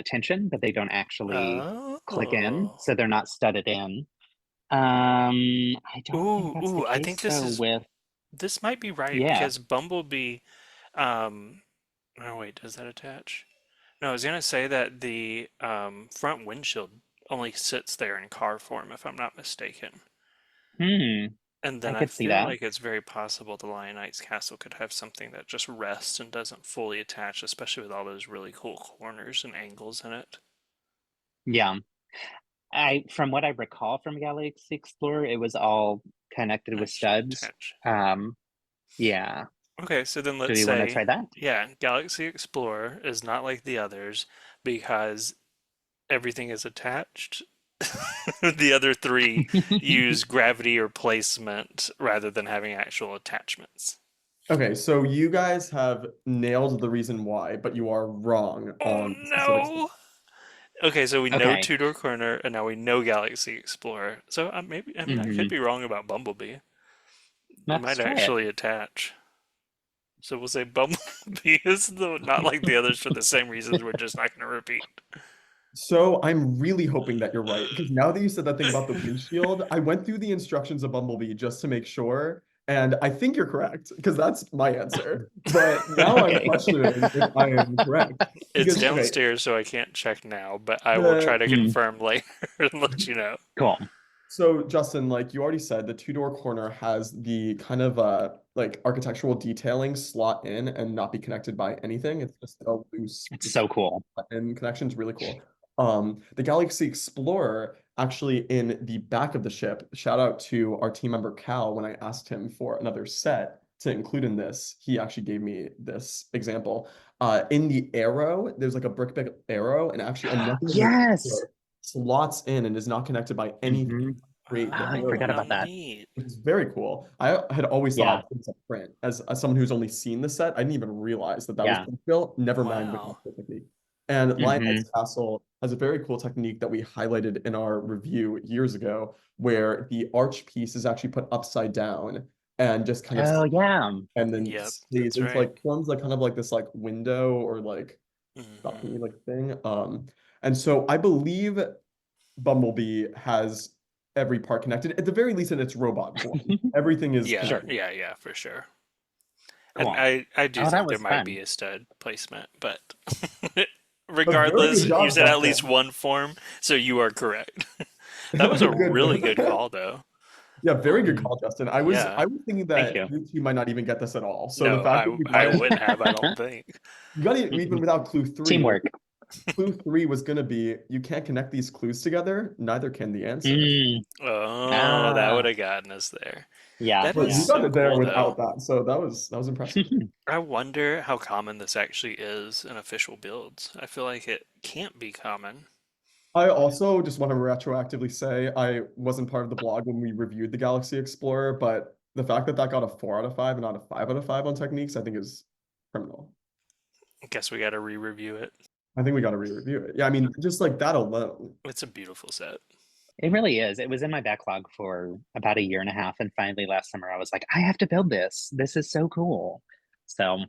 tension, but they don't actually click in, Oh. so they're not studded in. I don't think that's the I think case this though is with, this might be right yeah. because Bumblebee, um, oh wait, does that attach? No, I was gonna say that the front windshield only sits there in car form, if I'm not mistaken. Hmm, And I then I could see feel that. like it's very possible the Lionites castle could have something that just rests and doesn't fully attach, especially with all those really cool corners and angles in it. Yeah. I from what I recall from Galaxy Explorer, it was all connected with Actually studs. attach. Um, yeah. Okay, so then Do let's we want to say, try that? yeah, Galaxy Explorer is not like the others because everything is attached. The other three use gravity or placement rather than having actual attachments. Okay, so you guys have nailed the reason why, but you are wrong Oh on the specifics. no! Okay, so we know Okay. Two Door Corner, and now we know Galaxy Explorer. So maybe, I mean, I could Hmm. be wrong about Bumblebee. It Let's might try it. actually attach. So we'll say Bumblebee is the not like the others for the same reasons we're just not going to repeat. So I'm really hoping that you're right because now that you said that thing about the windshield, I went through the instructions of Bumblebee just to make sure, and I think you're correct because that's my answer. But now I'm Okay. questioning if I am correct It's because okay, downstairs, so I can't check now, but I will try the to Hmm. confirm later and let you know. Cool. so Justin, like you already said, the two-door corner has the kind of like architectural detailing slot in and not be connected by anything. It's just a loose It's so cool. and connection's really cool. The Galaxy Explorer actually in the back of the ship, shout out to our team member Cal when I asked him for another set to include in this, he actually gave me this example. In the arrow, there's like a brick arrow, and actually another Yes. slots in and is not connected by anything Hmm. to create the Oh, I Oh, forgot arrow, about how that. neat. which is very cool. I had always Yeah. thought it was a print. As someone who's only seen the set, I didn't even realize that that was Yeah. print built. Never mind the Wow. cockpit technique. And Hmm. Lionel's Castle has a very cool technique that we highlighted in our review years ago, where the arch piece is actually put upside down and just kind of Oh yeah. and then Yep, stays that's into right. like forms like kind of like this like window or like balcony Hmm. like thing. And so I believe Bumblebee has every part connected, at the very least in its robot form. Everything is Yeah, Sure. connected. yeah, for sure. And Cool. I do Oh, that think there was might be fun. a stud placement, but A very regardless, good you job, said at least Justin. one form, so you are correct. That was a really good Good. call, though. Yeah, very good Mm, call, Justin. I Yeah. was thinking thank that you. you two might not even get this at all. So the No, fact that you I got it, wouldn't have, I don't think. you got it even without clue three. Teamwork. Clue three was going to be you can't connect these clues together, neither can the answer. Mm, Oh, that would ah, have gotten us there. yeah, That But is yeah. you got so it there cool, though. without that. So that was impressive. I wonder how common this actually is in official builds. I feel like it can't be common. I also just want to retroactively say I wasn't part of the blog when we reviewed the Galaxy Explorer, but the fact that that got a 4 out of 5 and not a 5 out of 5 on techniques, I think is criminal. I guess we got to re-review it. I think we got to re-review it. Yeah, I mean, just like that alone. It's a beautiful set. It really is. It was in my backlog for about a year and a half, and finally last summer I was like, I have to build this. This is so cool. So,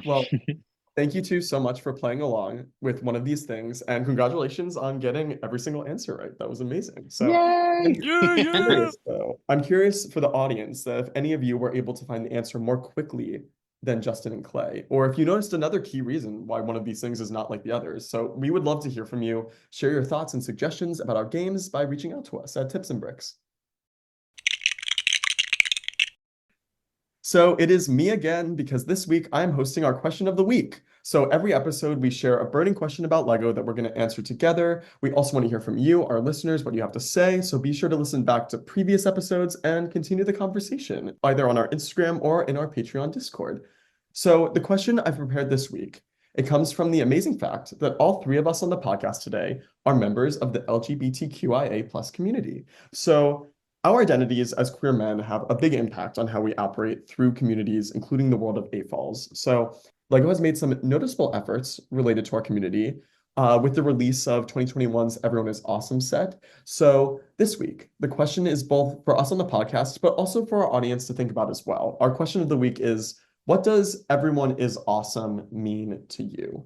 Well, yeah. thank you two so much for playing along with one of these things, and congratulations on getting every single answer right. That was amazing. So Yay! I'm Yeah, yeah. curious though. I'm curious for the audience that if any of you were able to find the answer more quickly than Justin and Clay, or if you noticed another key reason why one of these things is not like the others. So we would love to hear from you. Share your thoughts and suggestions about our games by reaching out to us at Tips and Bricks. So it is me again because this week I'm hosting our question of the week. So every episode we share a burning question about Lego that we're going to answer together. We also want to hear from you, our listeners, what you have to say. So be sure to listen back to previous episodes and continue the conversation either on our Instagram or in our Patreon Discord. So the question I've prepared this week, it comes from the amazing fact that all three of us on the podcast today are members of the LGBTQIA plus community. So our identities as queer men have a big impact on how we operate through communities, including the world of AFOLs. So, LEGO has made some noticeable efforts related to our community with the release of 2021's Everyone is Awesome set. So, this week, the question is both for us on the podcast, but also for our audience to think about as well. Our question of the week is, what does everyone is awesome mean to you?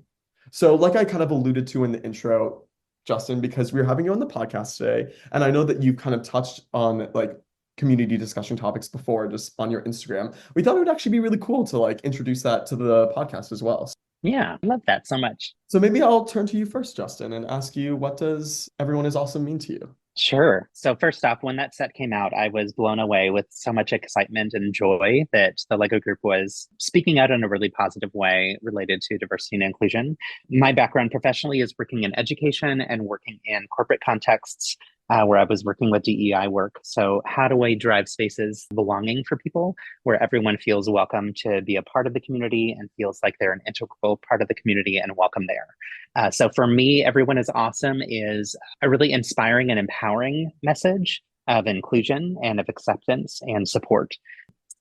So, like I kind of alluded to in the intro, Justin, because we're having you on the podcast today. And I know that you've kind of touched on like community discussion topics before just on your Instagram. We thought it would actually be really cool to like introduce that to the podcast as well. Yeah, I love that so much. So maybe I'll turn to you first, Justin, and ask you, what does everyone is awesome mean to you? Sure. So first off, when that set came out, I was blown away with so much excitement and joy that the Lego group was speaking out in a really positive way related to diversity and inclusion. My background professionally is working in education and working in corporate contexts. Where I was working with DEI work. So, how do I drive spaces of belonging for people where everyone feels welcome to be a part of the community and feels like they're an integral part of the community and welcome there? So, for me, everyone is awesome is a really inspiring and empowering message of inclusion and of acceptance and support.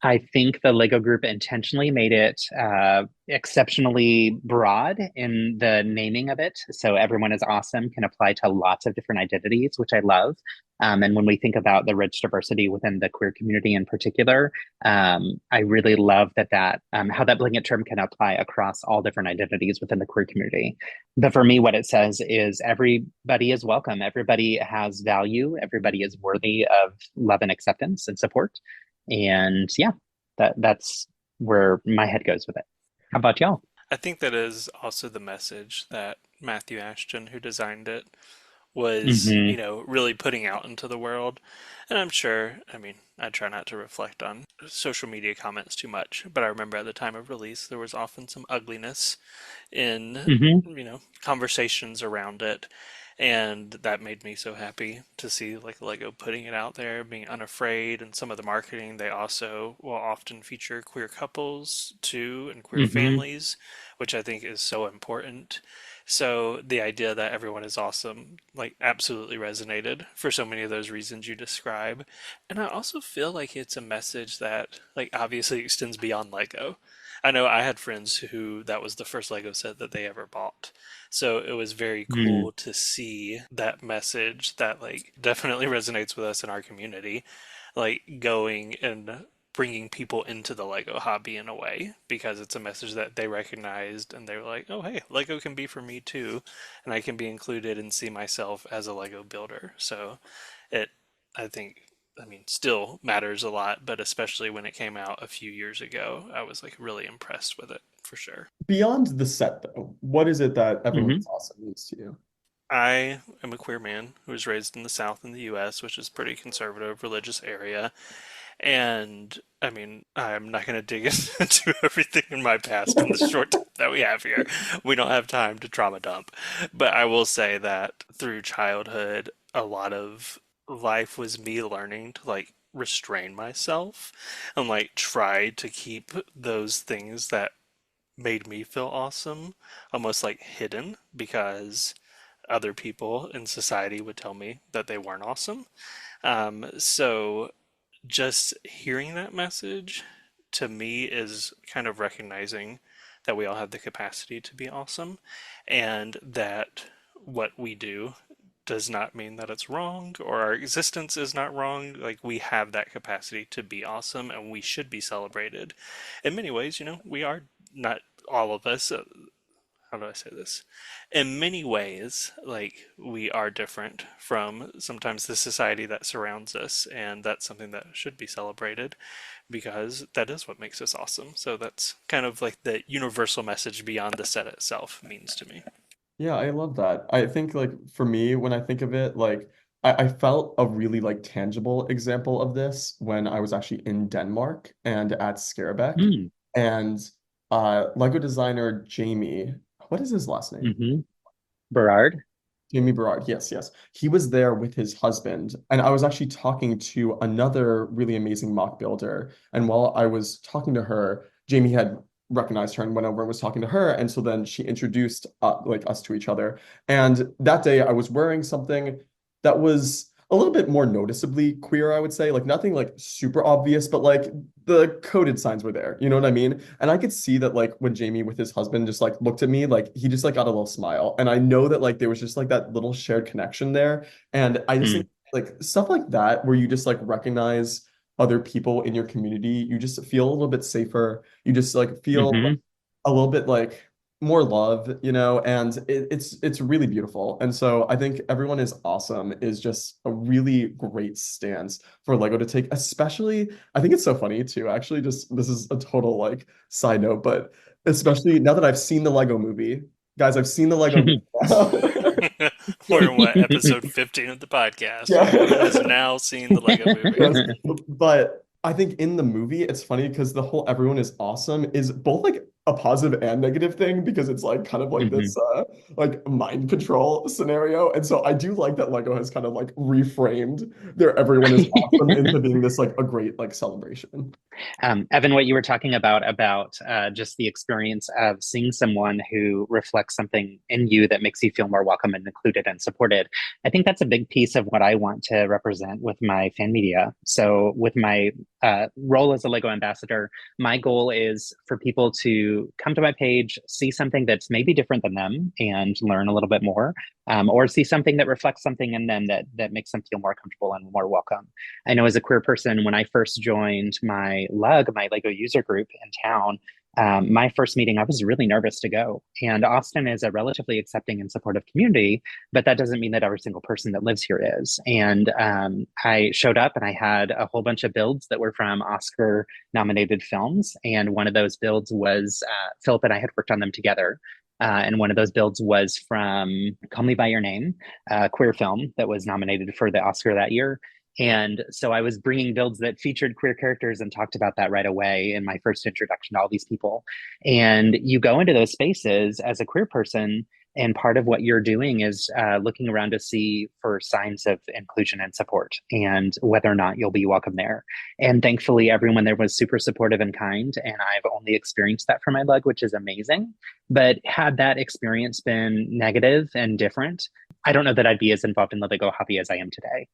I think the Lego group intentionally made it exceptionally broad in the naming of it. So everyone is awesome can apply to lots of different identities, which I love. And when we think about the rich diversity within the queer community in particular, I really love that how that blanket term can apply across all different identities within the queer community. But for me, what it says is everybody is welcome. Everybody has value. Everybody is worthy of love and acceptance and support. And yeah, that's where my head goes with it. How about y'all? I think that is also the message that Matthew Ashton, who designed it, was, Hmm. really putting out into the world. And I'm sure, I mean, I try not to reflect on social media comments too much, but I remember at the time of release, there was often some ugliness in, Hmm. conversations around it. And that made me so happy to see like Lego putting it out there, being unafraid, and some of the marketing they also will often feature queer couples too and queer Hmm. families, which I think is so important. So the idea that everyone is awesome, like absolutely resonated for so many of those reasons you describe. And I also feel like it's a message that like obviously extends beyond Lego. I know I had friends who that was the first Lego set that they ever bought. So it was very Mm, cool to see that message that like definitely resonates with us in our community, like going and bringing people into the Lego hobby in a way because it's a message that they recognized and they were like, "Oh, hey, Lego can be for me too, and I can be included and see myself as a Lego builder." So it, I think, I mean, still matters a lot, but especially when it came out a few years ago, I was like really impressed with it for sure. Beyond the set, though, what is it that Everyone hmm is Awesome means to you? I am a queer man who was raised in the South in the US, which is a pretty conservative religious area. And I mean, I'm not going to dig into everything in my past in the short time that we have here. We don't have time to trauma dump. But I will say that through childhood, a lot of life was me learning to like restrain myself and like try to keep those things that made me feel awesome almost like hidden because other people in society would tell me that they weren't awesome. So just hearing that message to me is kind of recognizing that we all have the capacity to be awesome and that what we do does not mean that it's wrong or our existence is not wrong. Like we have that capacity to be awesome and we should be celebrated. In many ways, we are not all of us. How do I say this? In many ways, like we are different from sometimes the society that surrounds us, and that's something that should be celebrated because that is what makes us awesome. So that's kind of like the universal message beyond the set itself means to me. Yeah, I love that. I think like for me, when I think of it, like I felt a really like tangible example of this when I was actually in Denmark and at Scareback. mm, And Lego designer Jamie, what is his last name? hmm Berard. Jamie Berard, yes, yes. He was there with his husband, and I was actually talking to another really amazing mock builder. And while I was talking to her, Jamie had recognized her and went over and was talking to her. And so then she introduced like us to each other. And that day I was wearing something that was a little bit more noticeably queer, I would say. Like nothing like super obvious, but like the coded signs were there. You know what I mean? And I could see that like when Jamie with his husband just like looked at me, like he just like got a little smile. And I know that like there was just like that little shared connection there. And I just Mm, think like stuff like that where you just like recognize other people in your community, you just feel a little bit safer. You just like feel hmm a little bit like more love, and it's really beautiful. And so I think Everyone is Awesome is just a really great stance for Lego to take, especially I think it's so funny too. Actually, just this is a total like side note, but especially now that I've seen the Lego movie, guys, I've seen the Lego movie now. We're in what, episode 15 of the podcast. Everyone has Yeah. now seen the Lego movie. Yes, but I think in the movie it's funny because the whole Everyone is Awesome is both like a positive and negative thing because it's like kind of like hmm this like mind control scenario. And so I do like that Lego has kind of like reframed their Everyone is Awesome into being this like a great like celebration. Evan, what you were talking about just the experience of seeing someone who reflects something in you that makes you feel more welcome and included and supported. I think that's a big piece of what I want to represent with my fan media. So, with my role as a Lego ambassador, my goal is for people to come to my page, see something that's maybe different than them, and learn a little bit more, or see something that reflects something in them that makes them feel more comfortable and more welcome. I know as a queer person, when I first joined my Lego user group in town, my first meeting, I was really nervous to go. And Austin is a relatively accepting and supportive community, but that doesn't mean that every single person that lives here is. And I showed up and I had a whole bunch of builds that were from Oscar nominated films. And one of those builds was Philip and I had worked on them together. And one of those builds was from Call Me By Your Name, a queer film that was nominated for the Oscar that year. And so I was bringing builds that featured queer characters and talked about that right away in my first introduction to all these people. And you go into those spaces as a queer person, and part of what you're doing is looking around to see for signs of inclusion and support and whether or not you'll be welcome there. And thankfully, everyone there was super supportive and kind. And I've only experienced that for my lug, which is amazing. But had that experience been negative and different, I don't know that I'd be as involved in the Lego hobby as I am today.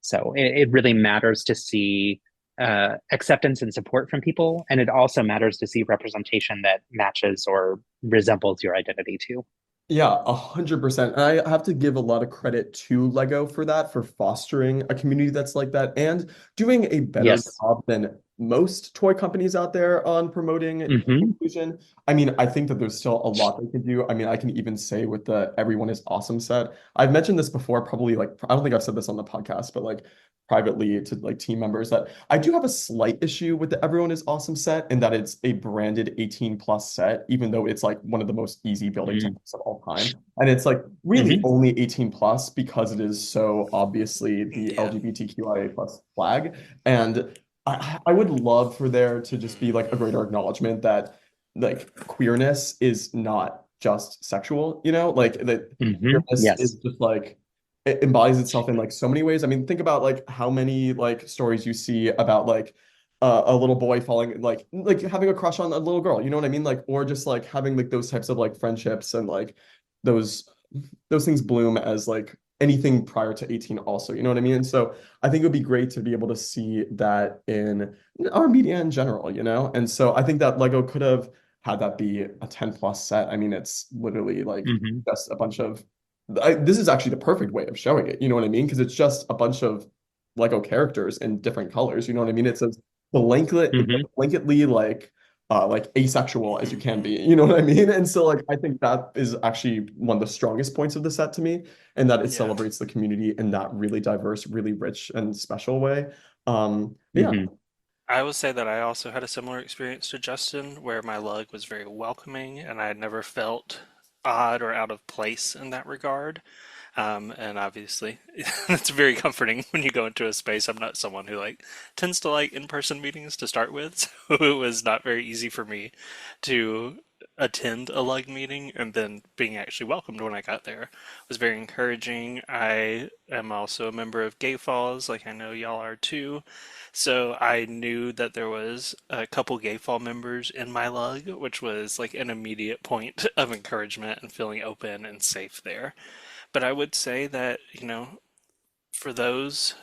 So it really matters to see acceptance and support from people. And it also matters to see representation that matches or resembles your identity too. Yeah, 100%. And I have to give a lot of credit to Lego for that, for fostering a community that's like that and doing a better Yes. job than most toy companies out there on promoting Hmm. inclusion. I mean, I think that there's still a lot they can do. I mean, I can even say with the Everyone is Awesome set, I've mentioned this before, probably like, I don't think I've said this on the podcast, but like privately to like team members that I do have a slight issue with the Everyone is Awesome set and that it's a branded 18 plus set, even though it's like one of the most easy building techniques of all time. And it's like really Hmm. only 18 plus because it is so obviously the Yeah. LGBTQIA plus flag. And I would love for there to just be like a greater acknowledgement that like queerness is not just sexual, you know, like that Hmm. queerness is Yes. just like it embodies itself in like so many ways. I mean, think about like how many like stories you see about like a little boy falling like having a crush on a little girl, you know what I mean? Like or just like having like those types of like friendships and like those those things bloom as like anything prior to 18 also, you know what I mean? And so I think it would be great to be able to see that in our media in general, you know? And so I think that Lego could have had that be a 10 plus set. I mean, it's literally like Hmm. just a bunch of this is actually the perfect way of showing it, you know what I mean? Because it's just a bunch of Lego characters in different colors, you know what I mean? It says Hmm. blanketly like asexual as you can be, you know what I mean? And so like I think that is actually one of the strongest points of the set to me, and that it Yeah. celebrates the community in that really diverse, really rich and special way. Yeah. Hmm. I will say that I also had a similar experience to Justin, where my lug was very welcoming, and I had never felt odd or out of place in that regard. And obviously, it's very comforting when you go into a space. I'm not someone who like tends to like in-person meetings to start with, so it was not very easy for me to attend a lug meeting, and then being actually welcomed when I got there was very encouraging. I am also a member of Gay Falls, like I know y'all are too. So I knew that there was a couple Gay Fall members in my lug, which was like an immediate point of encouragement and feeling open and safe there. But I would say that, for those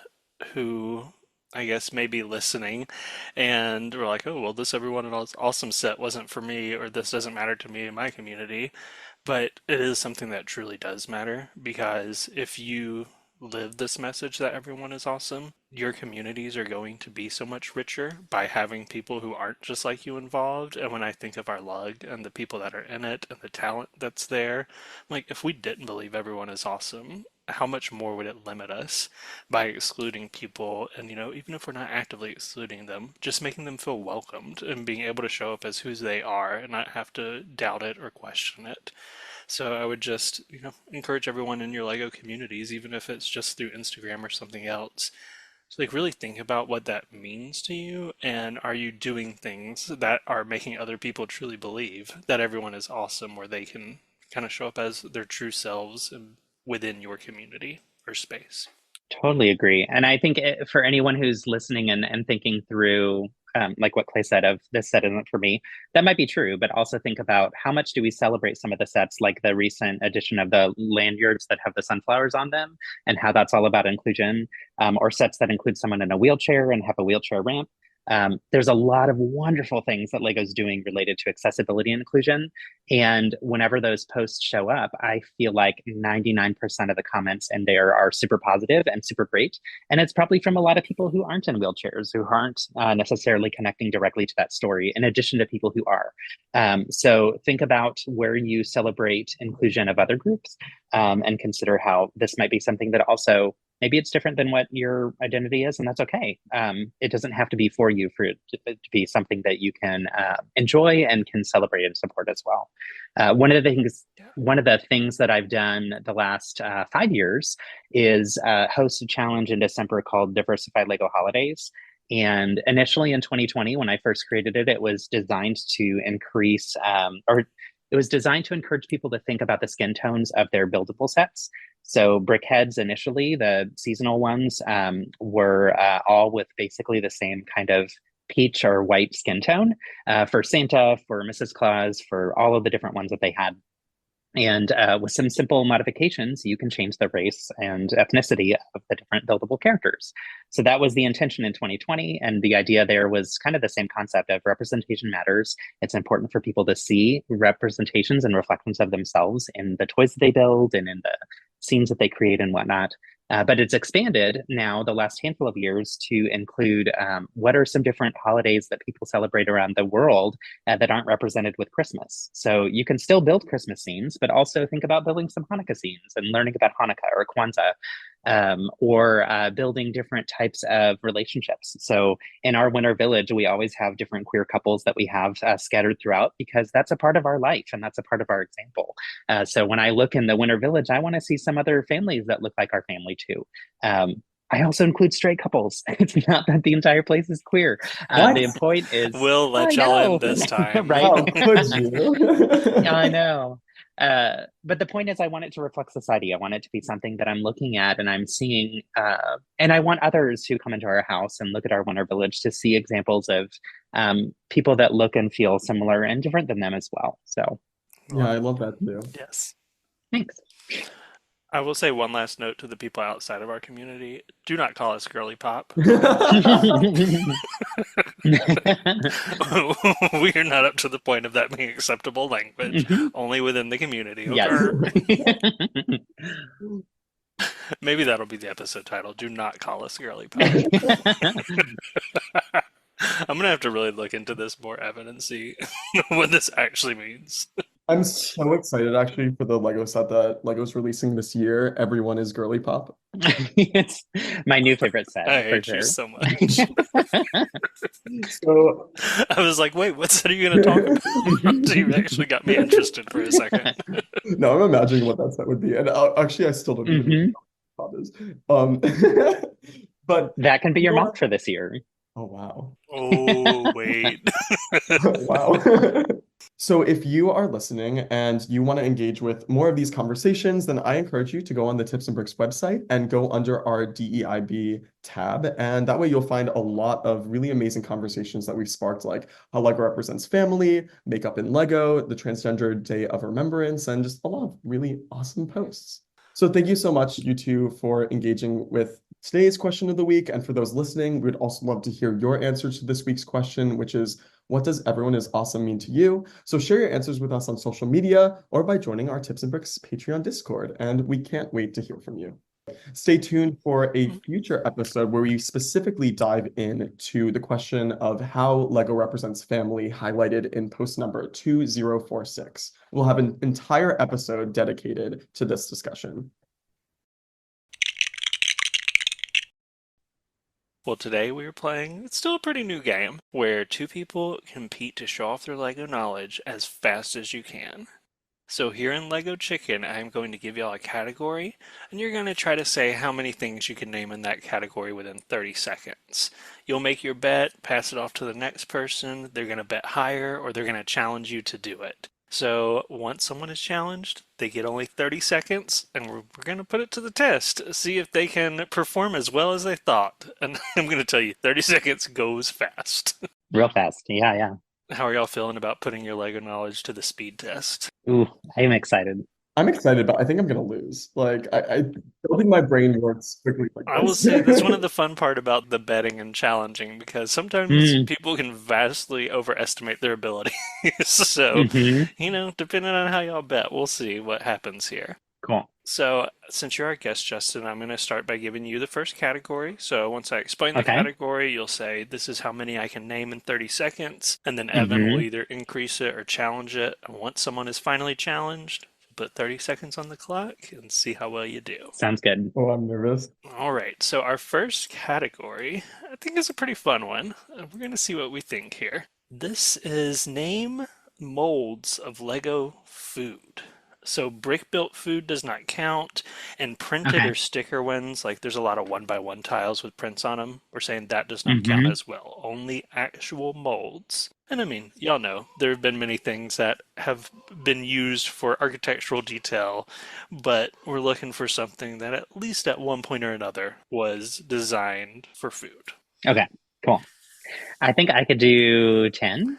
who I guess may be listening and were like, oh, well, this Everyone in Awesome set wasn't for me, or this doesn't matter to me in my community. But it is something that truly does matter because if you live this message that everyone is awesome, your communities are going to be so much richer by having people who aren't just like you involved. And when I think of our lug and the people that are in it and the talent that's there, like if we didn't believe everyone is awesome, how much more would it limit us by excluding people? And, even if we're not actively excluding them, just making them feel welcomed and being able to show up as who they are and not have to doubt it or question it. So I would just, encourage everyone in your Lego communities, even if it's just through Instagram or something else, to like really think about what that means to you, and are you doing things that are making other people truly believe that everyone is awesome, where they can kind of show up as their true selves within your community or space. Totally agree. And I think for anyone who's listening and thinking through, like what Clay said of this set isn't for me, that might be true, but also think about how much do we celebrate some of the sets, like the recent addition of the lanyards that have the sunflowers on them, and how that's all about inclusion, or sets that include someone in a wheelchair and have a wheelchair ramp. There's a lot of wonderful things that Lego's doing related to accessibility and inclusion. And whenever those posts show up, I feel like 99% of the comments in there are super positive and super great. And it's probably from a lot of people who aren't in wheelchairs, who aren't necessarily connecting directly to that story, in addition to people who are. So think about where you celebrate inclusion of other groups, and consider how this might be something that also maybe it's different than what your identity is, and that's okay. It doesn't have to be for you for it to be something that you can enjoy and can celebrate and support as well. Yeah. One of the things that I've done the last 5 years is host a challenge in December called Diversified Lego Holidays. And initially in 2020, when I first created it, it was designed to increase, or it was designed to encourage people to think about the skin tones of their buildable sets. So BrickHeads initially, the seasonal ones, were all with basically the same kind of peach or white skin tone, for Santa, for Mrs. Claus, for all of the different ones that they had. And with some simple modifications, you can change the race and ethnicity of the different buildable characters. So that was the intention in 2020. And the idea there was kind of the same concept of representation matters. It's important for people to see representations and reflections of themselves in the toys that they build and in the scenes that they create and whatnot. But it's expanded now the last handful of years to include what are some different holidays that people celebrate around the world that aren't represented with Christmas. So you can still build Christmas scenes, but also think about building some Hanukkah scenes and learning about Hanukkah or Kwanzaa, or building different types of relationships. So in our winter village, we always have different queer couples that we have scattered throughout because that's a part of our life and that's a part of our example. So when I look in the winter village, I want to see some other families that look like our family too. I also include straight couples. It's not that the entire place is queer. What? The point is, We'll let I y'all in know, this time. right? How could you? I know. But the point is, I want it to reflect society. I want it to be something that I'm looking at and I'm seeing. And I want others who come into our house and look at our winter village to see examples of people that look and feel similar and different than them as well. So Yeah, I love that too. Yes. thanks. I will say one last note to the people outside of our community. Do not call us Girlypop. We are not up to the point of that being acceptable language, only within the community. Yes. Okay? Maybe that'll be the episode title. Do not call us Girlypop. I'm gonna have to really look into this more, Evan, and see what this actually means. I'm so excited actually for the Lego set that Lego's releasing this year. Everyone is Girlypop. It's my new favorite set I for hate sure. you so much. So I was like, wait, what set are you gonna talk about? So you actually got me interested for a second. no, I'm imagining what that set would be, and actually, I still don't even know what Girlypop is. But That can be your you know mock for this year. oh wow. Oh, wait. Wow. So if you are listening and you want to engage with more of these conversations, then I encourage you to go on the Tips and Bricks website and go under our DEIB tab. And that way you'll find a lot of really amazing conversations that we've sparked, like how Lego represents family, makeup in Lego, the Transgender Day of Remembrance, and just a lot of really awesome posts. So thank you so much, you two, for engaging with today's question of the week. And for those listening, we'd also love to hear your answers to this week's question, which is, what does everyone is awesome mean to you? So share your answers with us on social media or by joining our Tips and Bricks Patreon Discord. And we can't wait to hear from you. Stay tuned for a future episode where we specifically dive into the question of how Lego represents family, highlighted in post number 2046. We'll have an entire episode dedicated to this discussion. Well, today we are playing, it's still a pretty new game, where two people compete to show off their Lego knowledge as fast as you can. So here in Lego Chicken, I'm going to give y'all a category, and you're going to try to say how many things you can name in that category within 30 seconds. You'll make your bet, pass it off to the next person, they're going to bet higher, or they're going to challenge you to do it. So once someone is challenged, they get only 30 seconds, and we're going to put it to the test, see if they can perform as well as they thought. And I'm going to tell you, 30 seconds goes fast. Real fast. Yeah. How are y'all feeling about putting your Lego knowledge to the speed test? Ooh, I am excited. I'm excited, but I think I'm gonna lose. Like I don't think my brain works quickly like I will this. say that's one of the fun part about the betting and challenging, because sometimes people can vastly overestimate their ability. So, depending on how y'all bet, we'll see what happens here. Cool. So, since you're our guest, Justin, I'm going to start by giving you the first category. So, once I explain the category, you'll say, this is how many I can name in 30 seconds. And then Evan will either increase it or challenge it. And once someone is finally challenged, put 30 seconds on the clock and see how well you do. Sounds good. Oh, I'm nervous. All right. So, our first category, I think, is a pretty fun one. We're going to see what we think here. This is name molds of Lego food. So brick-built food does not count, and printed or sticker ones, like there's a lot of one-by-one tiles with prints on them, we're saying that does not count as well. Only actual molds. And I mean, y'all know, there have been many things that have been used for architectural detail, but we're looking for something that at least at one point or another was designed for food. Okay, cool. I think I could do 10.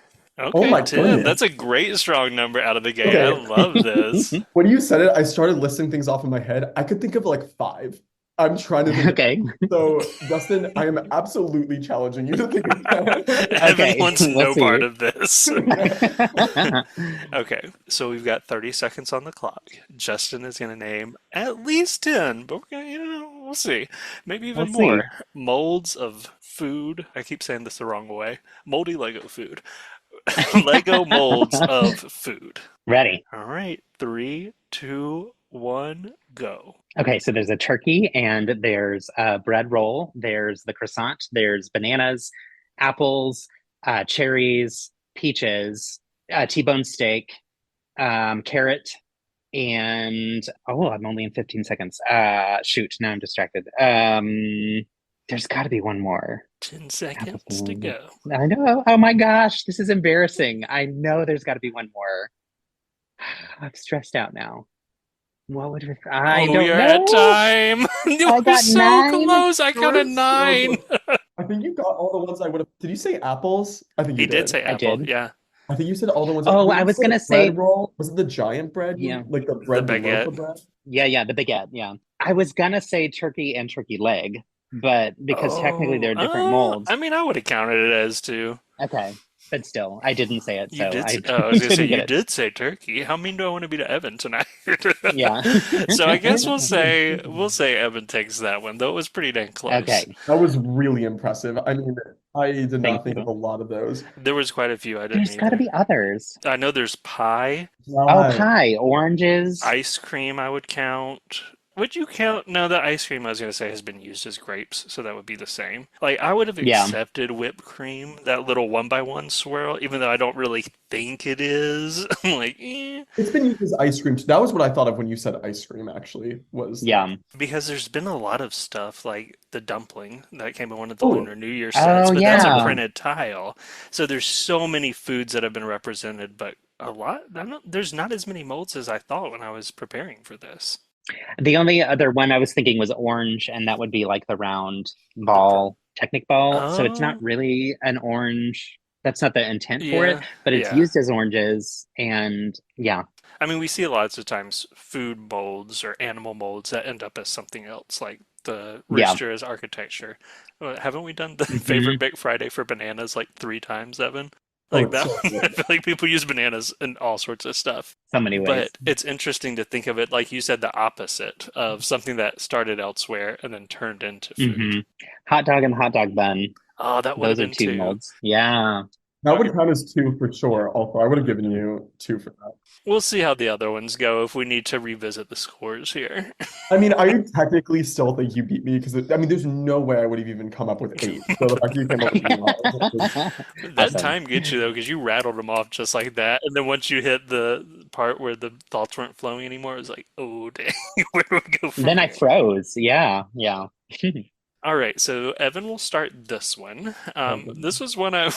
Oh Okay, my 10. goodness. That's a great strong number out of the gate. I Okay. love this. When you said it, I started listing things off in my head. I could think of like five. I'm trying to think of. Okay. So, Justin, I am absolutely challenging you to think of 10. Evan Okay. wants We'll no part see. of this. Okay, so we've got 30 seconds on the clock. Justin is going to name at least 10, but we're going to, we'll see. Maybe We'll even more. see. Molds of food. I keep saying this the wrong way. Moldy Lego food. Lego molds of food. Ready. All right, three, two, one, go. Okay, so there's a turkey and there's a bread roll. There's the croissant. There's bananas, apples, cherries, peaches, T-bone steak, carrot, and I'm only in 15 seconds. Shoot, now I'm distracted. There's got to be one more. 10 seconds to go. I know. Oh my gosh, this is embarrassing. I know there's got to be one more. I'm stressed out now. What would I Oh, don't you're at know. time. You I were got so 9. close. I You were counted so 9. close. I think you got all the ones I would have. Did you say apples? I think He you did did. say I apple. did. Yeah. I think you said all the ones. Oh, When I you was said gonna bread say, roll, was it the giant bread? yeah, Like the The bread, the loaf of baguette. bread? yeah, the baguette, yeah. I was gonna say turkey and turkey leg, but because technically Oh, they're different molds. I mean, I would have counted it as 2. Okay, but still, I didn't say it, You so did. I Oh, I was gonna say didn't get you it. did say turkey. How mean do I want to be to Evan tonight? Yeah. So I guess we'll say Evan takes that one, though it was pretty dang close. Okay, That was really impressive. I mean, I did thank not think of you. a lot of those. There was quite a few I didn't There's got to either. be others. I know there's pie, Oh, Right. pie, oranges. ice cream. I would count. Would you count? No, the ice cream I was gonna say has been used as grapes, so that would be the same. Like I would have Yeah. accepted whipped cream, that little 1 by 1 swirl, even though I don't really think it is. I'm like, It's been used as ice cream. That was what I thought of when you said ice cream, actually, was Yeah. because there's been a lot of stuff like the dumpling that came in one of the oh, Lunar New Year sets, Oh, but that's a yeah. printed tile. So there's so many foods that have been represented, but a lot. There's not as many molds as I thought when I was preparing for this. The only other one I was thinking was orange, and that would be like the round The ball, Technic ball. So it's not oh, really an orange. That's not the intent for it, yeah, but it's yeah. used as oranges. And yeah, I mean, we see lots of times food molds or animal molds that end up as something else, like the yeah. rooster as architecture. Haven't we done the Hmm. favorite Bake Friday for bananas like 3 times, Evan? oh, Like it's that so one, I good. feel like people use bananas in all sorts of stuff. So many ways. But it's interesting to think of it, like you said, the opposite of something that started elsewhere and then turned into food. Hmm. Hot dog and hot dog bun. Oh, that would have Those are been two 2. molds. Yeah. That would count as 2 for sure. Also, I would have given you 2 for that. We'll see how the other ones go if we need to revisit the scores here. I mean, I technically still think you beat me because I mean, there's no way I would have even come up with 8. So the fact you came up with 9 That Awesome. time gets you though, because you rattled them off just like that, and then once you hit the part where the thoughts weren't flowing anymore, it was like, oh dang, where do we go from Then I here? froze. Yeah. Yeah. All right, so Evan will start this one. This was one I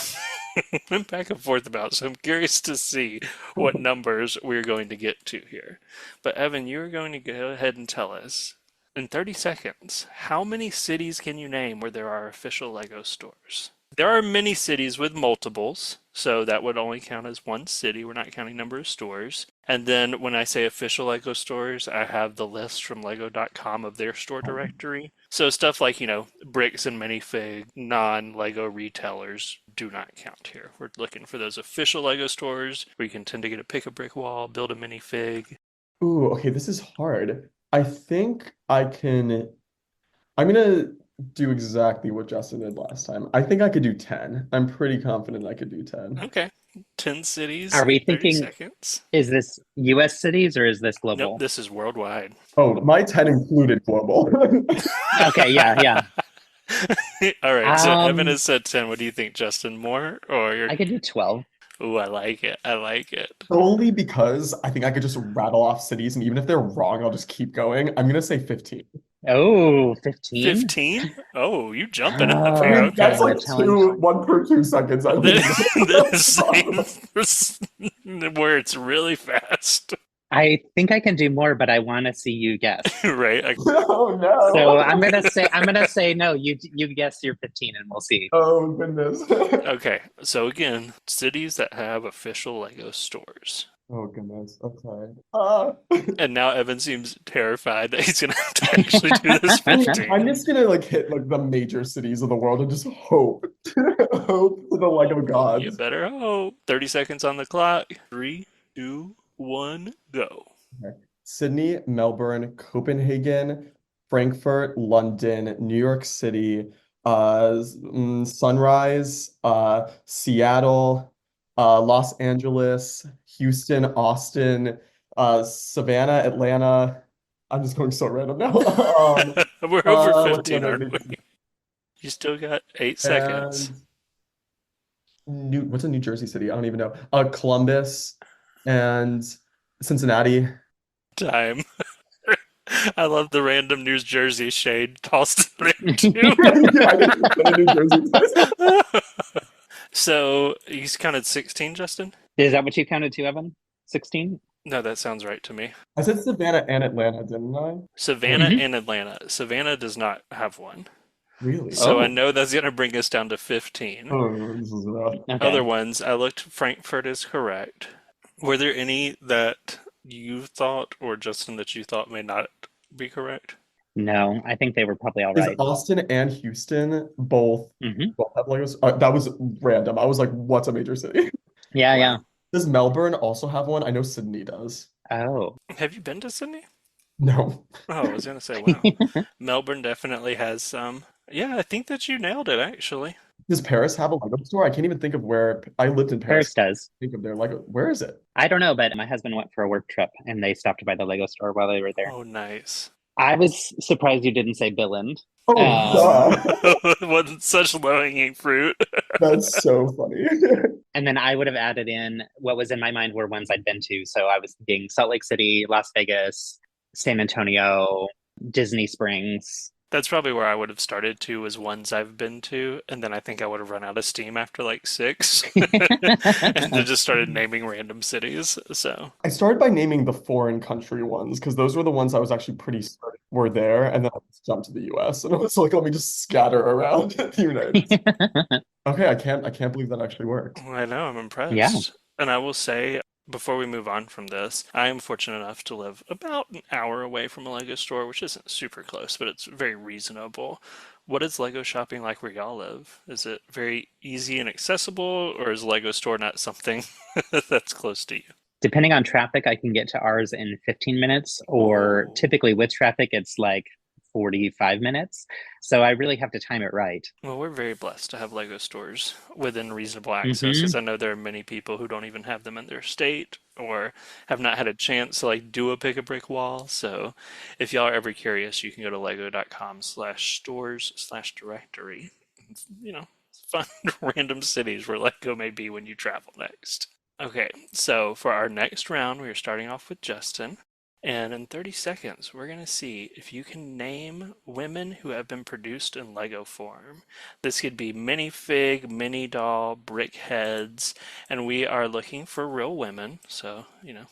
went back and forth about, so I'm curious to see what numbers we're going to get to here. But Evan, you're going to go ahead and tell us in 30 seconds, how many cities can you name where there are official Lego stores? There are many cities with multiples, so that would only count as one city. We're not counting number of stores. And then when I say official Lego stores, I have the list from Lego.com of their store directory. So stuff like, bricks and minifig, non-Lego retailers do not count here. We're looking for those official Lego stores where you can tend to get a pick a brick wall, build a minifig. Ooh, okay, this is hard. I think I can. I'm gonna do exactly what Justin did last time. I think I could do 10. I'm pretty confident I could do 10. Okay, 10 cities Are in we 30 thinking, seconds. is this US cities or is this Nope, global? this is worldwide. Oh, my 10 included global. Okay, yeah, yeah. All right, so Evan Um, has said 10. What do you think, Justin? More or you're I could do 12. Ooh, I like it. I like it. Solely because I think I could just rattle off cities, and even if they're wrong, I'll just keep going. I'm gonna say 15. Oh, 15? 15? Oh, you jumping up I Oh, here. mean, okay, Okay. that's I'm gonna like challenge. 1 per 2 seconds. I mean, The same where it's really fast. I think I can do more, but I want to see you guess. Right? Oh So no. I'm gonna say no. You guess your 15, and we'll see. Oh goodness. Okay, so again, cities that have official Lego stores. Oh goodness. Okay. And now Evan seems terrified that he's gonna have to actually do this I'm 15. just gonna like hit like the major cities of the world and just hope, hope for the Lego You gods. better hope. 30 seconds on the clock. Three, two, one, go. Okay. Sydney, Melbourne, Copenhagen, Frankfurt, London, New York City, Sunrise, Seattle, Los Angeles, Houston, Austin, Savannah, Atlanta. I'm just going so random now. We're over What's the 15, other aren't big we? city? You still got 8 seconds. And what's a New Jersey city? I don't even know. Columbus and Cincinnati. Time. I love the random New Jersey shade tossed in there too. Yeah, I didn't put a New Jersey. So he's counted 16, Justin? Is that what you counted to, Evan? 16? No, that sounds right to me. I said Savannah and Atlanta, didn't I? Savannah Mhm. and Atlanta. Savannah does not have one. Really? So I Oh, know that's going to bring us down to 15. Oh, this is rough. Other okay. ones, I looked, Frankfurt is correct. Were there any that you thought, or Justin, that you thought may not be correct? No, I think they were probably all Is right. Austin and Houston both Hmm. have Legos? That was random. I was like, what's a major city? Yeah, yeah. Wow. Does Melbourne also have one? I know Sydney does. Oh. Have you been to Sydney? No. Oh, I was going to say, wow. Melbourne definitely has some. Yeah, I think that you nailed it, actually. Does Paris have a Lego store? I can't even think of where I lived in Paris. Paris does. Think of their Lego. Where is it? I don't know, but my husband went for a work trip and they stopped by the Lego store while they were there. Oh, nice. I was surprised you didn't say Billund. Oh, Um, duh. It wasn't such low-hanging fruit. That's so funny. and then I would have added in what was in my mind were ones I'd been to. So I was thinking Salt Lake City, Las Vegas, San Antonio, Disney Springs. That's probably where I would have started to, was ones I've been to, and then I think I would have run out of steam after like six, and then just started naming random cities. So, I started by naming the foreign country ones because those were the ones I was actually pretty certain were there, and then I just jumped to the US and I was like, let me just scatter around the United States. Okay, I can't believe that actually worked. I know, I'm Yeah. impressed. And I will say, before we move on from this, I am fortunate enough to live about an hour away from a Lego store, which isn't super close, but it's very reasonable. What is Lego shopping like where y'all live? Is it very easy and accessible, or is Lego store not something that's close to you? Depending on traffic, I can get to ours in 15 minutes, or Oh. typically with traffic, it's like 45 minutes. So I really have to time it right. Well, we're very blessed to have Lego stores within reasonable access Hmm. because I know there are many people who don't even have them in their state or have not had a chance to like do a pick a brick wall. So if y'all are ever curious, you can go to lego.com/stores/directory. You know, find random cities where Lego may be when you travel next. Okay, so for our next round, we are starting off with Justin. And in 30 seconds, we're going to see if you can name women who have been produced in Lego form. This could be minifig, mini doll, brick heads, and we are looking for real women. So,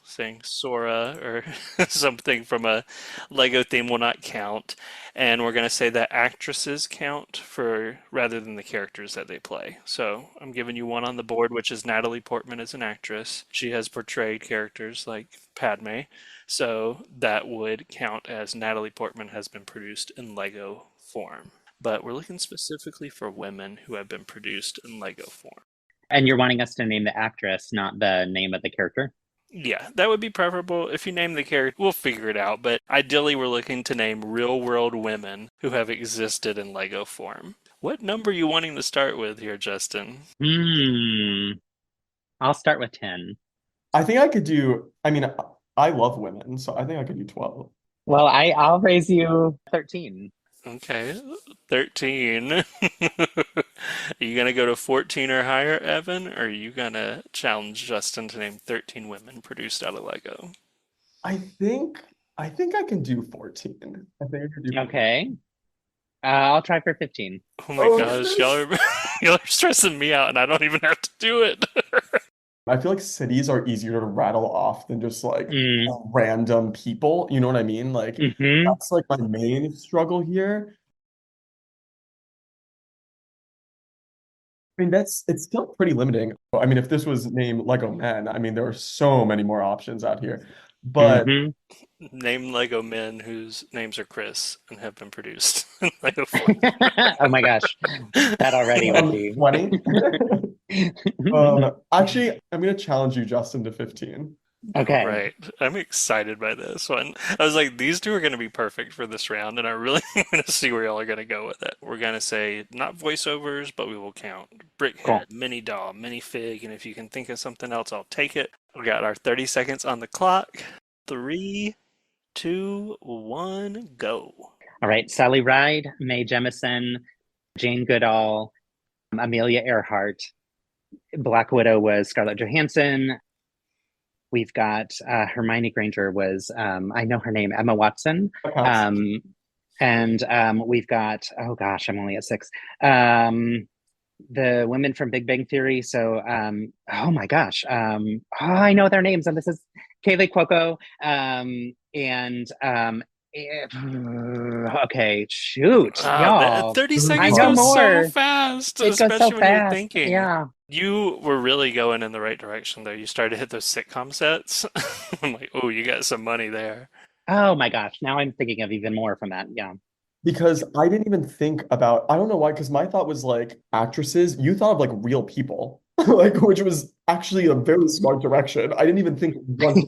saying Sora or something from a Lego theme will not count. And we're going to say that actresses count for rather than the characters that they play. So I'm giving you one on the board, which is Natalie Portman as an actress. She has portrayed characters like Padme. So that would count as Natalie Portman has been produced in Lego form. But we're looking specifically for women who have been produced in Lego form. And you're wanting us to name the actress, not the name of the character? Yeah, that would be preferable. If you name the character, we'll figure it out. But ideally, we're looking to name real world women who have existed in Lego form. What number are you wanting to start with here, Justin? I'll start with 10. I think I could do, I mean, I love women, so I think I could do 12. Well, I'll raise you 13. Okay, 13. Are you going to go to 14 or higher, Evan? Or are you going to challenge Justin to name 13 women produced out of Lego? I think I think I can do 14. I think I could do 14. Okay. I'll try for 15. Oh my Oh gosh, goodness. y'all are stressing me out and I don't even have to do it. I feel like cities are easier to rattle off than just like Mm, random people. You know what I mean? Like hmm. that's like my main struggle here. I mean, it's still pretty limiting. I mean, if this was named Lego Men, I mean, there are so many more options out here. But Hmm. Name Lego men whose names are Chris and have been produced in Lego form. Oh my gosh, that already would be. 20. Actually, I'm gonna challenge you, Justin, to 15. All Okay, right. I'm excited by this one. I was like, these two are going to be perfect for this round, and I really want to see where y'all are going to go with it. We're going to say not voiceovers, but we will count cool. Brickhead, Mini Doll, Mini Fig, and if you can think of something else, I'll take it. We got our 30 seconds on the clock. Three, two, one, go. All right, Sally Ride, Mae Jemison, Jane Goodall, Amelia Earhart. Black Widow was Scarlett Johansson. We've got Hermione Granger was I know her name, Emma Watson. That counts. And we've got, oh gosh, I'm only at six. The women from Big Bang Theory. So oh my gosh, oh, I know their names, and this is Kaylee Cuoco. And okay, shoot, y'all. 30 This is I seconds know hard. goes so more. fast, It goes so especially when you're fast. thinking. Yeah. You were really going in the right direction, though. You started to hit those sitcom sets. I'm like, oh, you got some money there. Oh my gosh. Now I'm thinking of even more from that. Yeah. Because I didn't even think about, I don't know why, because my thought was like actresses, you thought of like real people, like which was actually a very smart direction. I didn't even think once.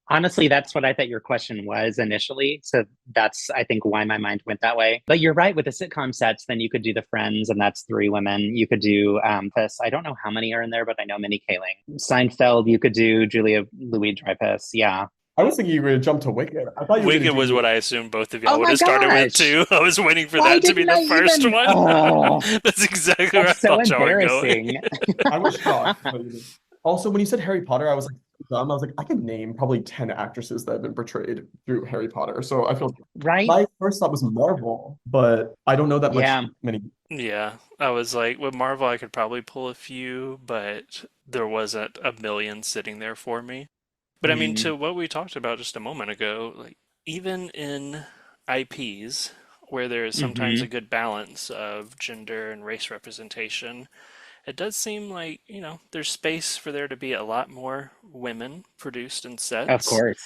Honestly, that's what I thought your question was initially. So that's, I think, why my mind went that way. But you're right, with the sitcom sets, then you could do The Friends, and that's three women. You could do this. I don't know how many are in there, but I know Minnie Kaling. Seinfeld, you could do Julia Louis-Dreyfus. Yeah. I was thinking you were gonna jump to Wicked. I thought you were gonna Wicked was what do. I assumed both of y'all Oh would my have started with gosh. too. I was waiting for Why that to be didn't the I first even? one. Oh, That's exactly where I that's so thought y'all were going. embarrassing. I was shocked. But you didn't. Also, when you said Harry Potter, I was like dumb. I was like, I could name probably 10 actresses that have been portrayed through Harry Potter. So I feel Right? my first thought was Marvel, but I don't know that much Yeah, many. Yeah, I was like, with Marvel, I could probably pull a few, but there wasn't a million sitting there for me. But I mean, Hmm. to what we talked about just a moment ago, like even in IPs where there is sometimes a hmm, good balance of gender and race representation, it does seem like, there's space for there to be a lot more women produced in of sets. course.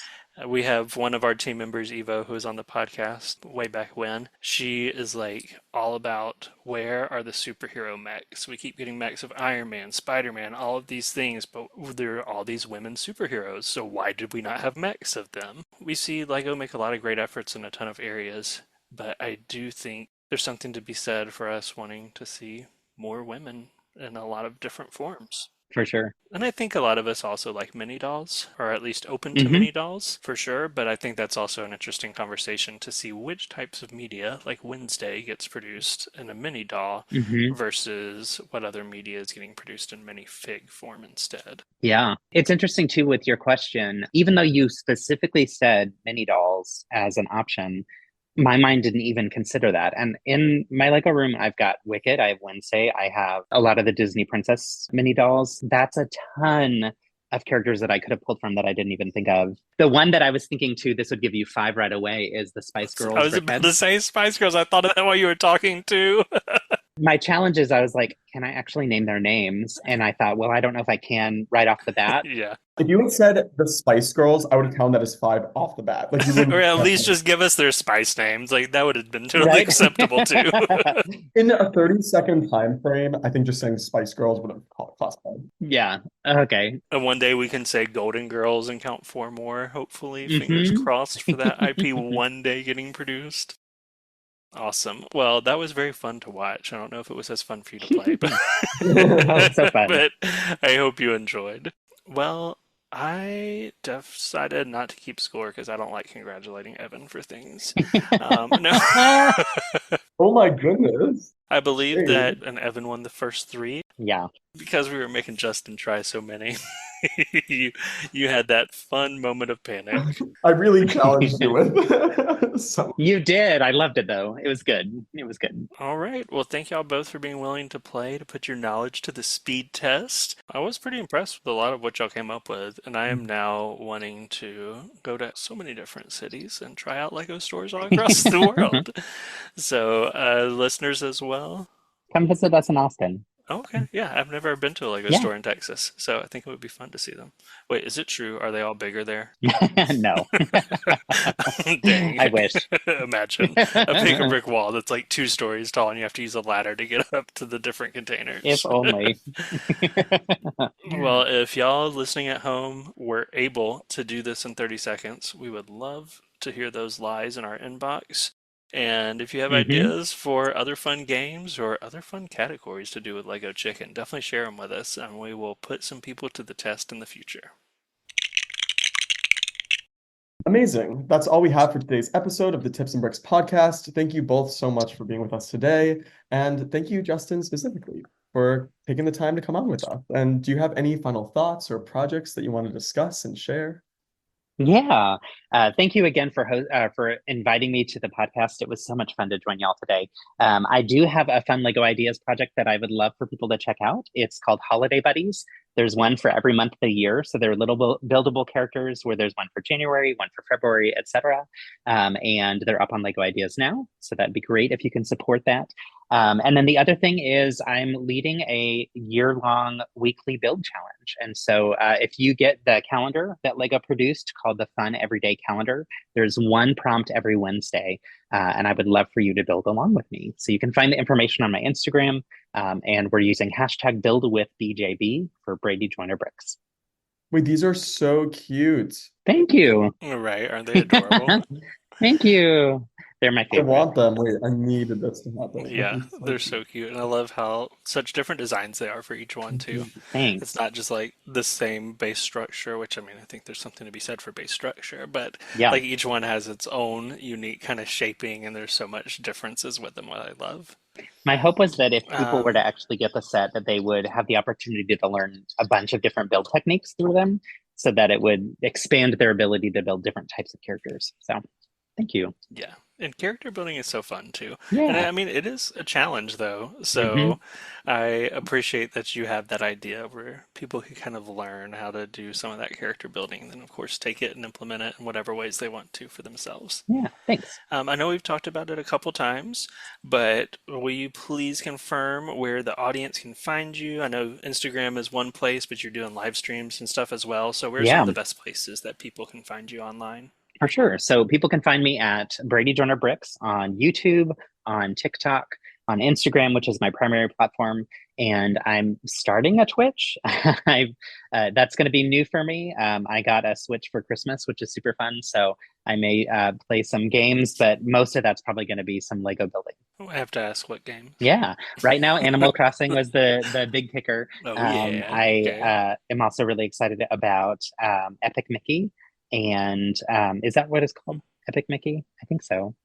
We have one of our team members, Evo, who was on the podcast way back when. She is like all about where are the superhero mechs? We keep getting mechs of Iron Man, Spider Man, all of these things, but there are all these women superheroes. So why did we not have mechs of them? We see Lego make a lot of great efforts in a ton of areas, but I do think there's something to be said for us wanting to see more women in a lot of different forms. For sure. And I think a lot of us also like mini dolls, or at least open to Hmm. mini dolls for sure. But I think that's also an interesting conversation to see which types of media, like Wednesday, gets produced in a mini doll Hmm. versus what other media is getting produced in mini fig form instead. Yeah. It's interesting too with your question, even though you specifically said mini dolls as an option, my mind didn't even consider that. And in my Lego room, I've got Wicked, I have Wednesday, I have a lot of the Disney princess mini dolls. That's a ton of characters that I could have pulled from that I didn't even think of. The one that I was thinking too, this would give you five right away, is the Spice I Girls was about Brickhead. to say Spice Girls. I thought of that while you were talking too. My challenge is I was like, can I actually name their names? And I thought, well, I don't know if I can right off the bat. Yeah. If you had said the Spice Girls, I would have counted that as five off the bat. Like you Or wouldn't at least just give us their spice names. Like that would have been totally Right? acceptable too. in a 30-second time frame. I think just saying Spice Girls would have classified. Yeah. Okay. And one day we can say Golden Girls and count four more, hopefully. Fingers Hmm. crossed for that IP one day getting produced. Awesome. Well, that was very fun to watch. I don't know if it was as fun for you to play, but Oh, so fun. but I hope you enjoyed. Well, I decided not to keep score because I don't like congratulating Evan for things. No. Oh my goodness. I believe Hey. that an Evan won the first three. Yeah. Because we were making Justin try so many, you you had that fun moment of panic. I really challenged you with some. You did. I loved it though. It was good. It was good. All right. Well, thank y'all both for being willing to play to put your knowledge to the speed test. I was pretty impressed with a lot of what y'all came up with, and I am now wanting to go to so many different cities and try out Lego stores all across the world. So, listeners as well. Come visit us in Austin. Okay, yeah, I've never been to a Lego Yeah. store in Texas, so I think it would be fun to see them. Wait, is it true? Are they all bigger there? No. Dang. I wish. Imagine a paper brick wall that's like 2 stories tall and you have to use a ladder to get up to the different containers. If only. Well, if y'all listening at home were able to do this in 30 seconds, we would love to hear those lies in our inbox. And if you have ideas for other fun games or other fun categories to do with Lego Chicken, definitely share them with us and we will put some people to the test in the future. Amazing. That's all we have for today's episode of the Tips and Bricks podcast. Thank you both so much for being with us today. And thank you, Justin, specifically, for taking the time to come on with us. And do you have any final thoughts or projects that you want to discuss and share? Yeah. Thank you again for inviting me to the podcast. It was so much fun to join y'all today. I do have a fun Lego Ideas project that I would love for people to check out. It's called Holiday Buddies. There's one for every month of the year. So they're little buildable characters where there's one for January, one for February, etc. And they're up on Lego Ideas now. So that'd be great if you can support that. And then the other thing is I'm leading a year-long weekly build challenge. And so if you get the calendar that Lego produced called the Fun Everyday Calendar, there's one prompt every Wednesday. And I would love for you to build along with me. So you can find the information on my Instagram. And we're using hashtag #BuildWithBJB for Brady Joiner Bricks. Wait, these are so cute. Thank you. Right, aren't they adorable? Thank you. They're my I favorite. want them. Wait, I needed this to happen. Yeah, This is so they're cute. so cute. And I love how such different designs they are for each one, too. It's Thanks. not just like the same base structure, which I mean, I think there's something to be said for base structure, but Yeah. like each one has its own unique kind of shaping, and there's so much differences with them, what I love. My hope was that if people were to Um, actually get the set, that they would have the opportunity to learn a bunch of different build techniques through them so that it would expand their ability to build different types of characters. So thank you. yeah, and character building is so fun too. And Yeah. I mean, it is a challenge though. hmm So I appreciate that you have that idea where people can kind of learn how to do some of that character building, and then of course take it and implement it in whatever ways they want to for themselves. Yeah. Thanks. I know we've talked about it a couple times, but will you please confirm where the audience can find you? I know Instagram is one place, but you're doing live streams and stuff as well. So where are some Yeah. of the best places that people can find you online? For sure. So people can find me at Brady Joiner Bricks on YouTube, on TikTok, on Instagram, which is my primary platform, and I'm starting a Twitch. That's going to be new for me. I got a Switch for Christmas, which is super fun. So I may play some games, but most of that's probably going to be some Lego building. I have to ask what game. Yeah, right now Animal Crossing was the big kicker. Oh yeah, I okay. am also really excited about Epic Mickey, and is that what it's called? Epic Mickey? I think so.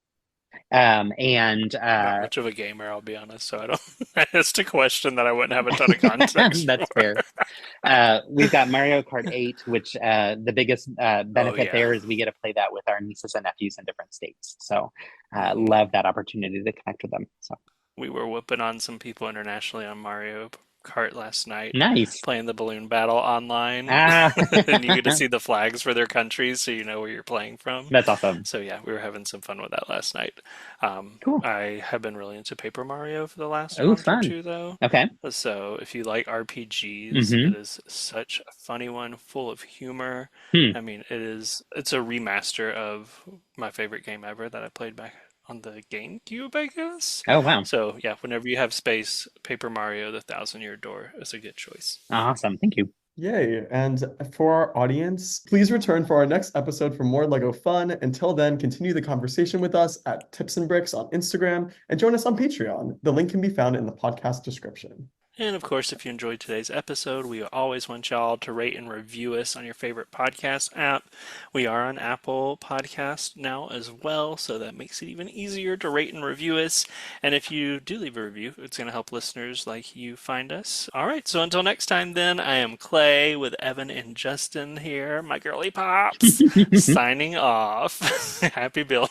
And Not much of a gamer, I'll be honest, so I don't. I asked a question that I wouldn't have a ton of context that's for. fair. We've got Mario Kart 8, which the biggest Oh benefit there yeah. is we get to play that with our nieces and nephews in different states. So Mhm. love that opportunity to connect with them. So We were whooping on some people internationally on Mario Kart last night, nice. playing the balloon battle online, Ah, and you get to see the flags for their countries, so you know where you're playing from. that's awesome. So yeah, we were having some fun with that last night. Cool. I have been really into Paper Mario for the last Oh, month or fun. two, though. Okay. So if you like RPGs, it is such a funny one, full of humor. Hmm. I mean, it's a remaster of my favorite game ever that I played back on the GameCube, I guess. Oh, wow. So yeah, whenever you have space, Paper Mario: The Thousand Year Door is a good choice. Awesome. Thank you. Yay. And for our audience, please return for our next episode for more Lego fun. Until then, continue the conversation with us at Tips and Bricks on Instagram and join us on Patreon. The link can be found in the podcast description. And of course, if you enjoyed today's episode, we always want y'all to rate and review us on your favorite podcast app. We are on Apple Podcast now as well, so that makes it even easier to rate and review us. And if you do leave a review, it's going to help listeners like you find us. All right, so until next time, then, I am Clay with Evan and Justin here, my girly pops, signing off. Happy building.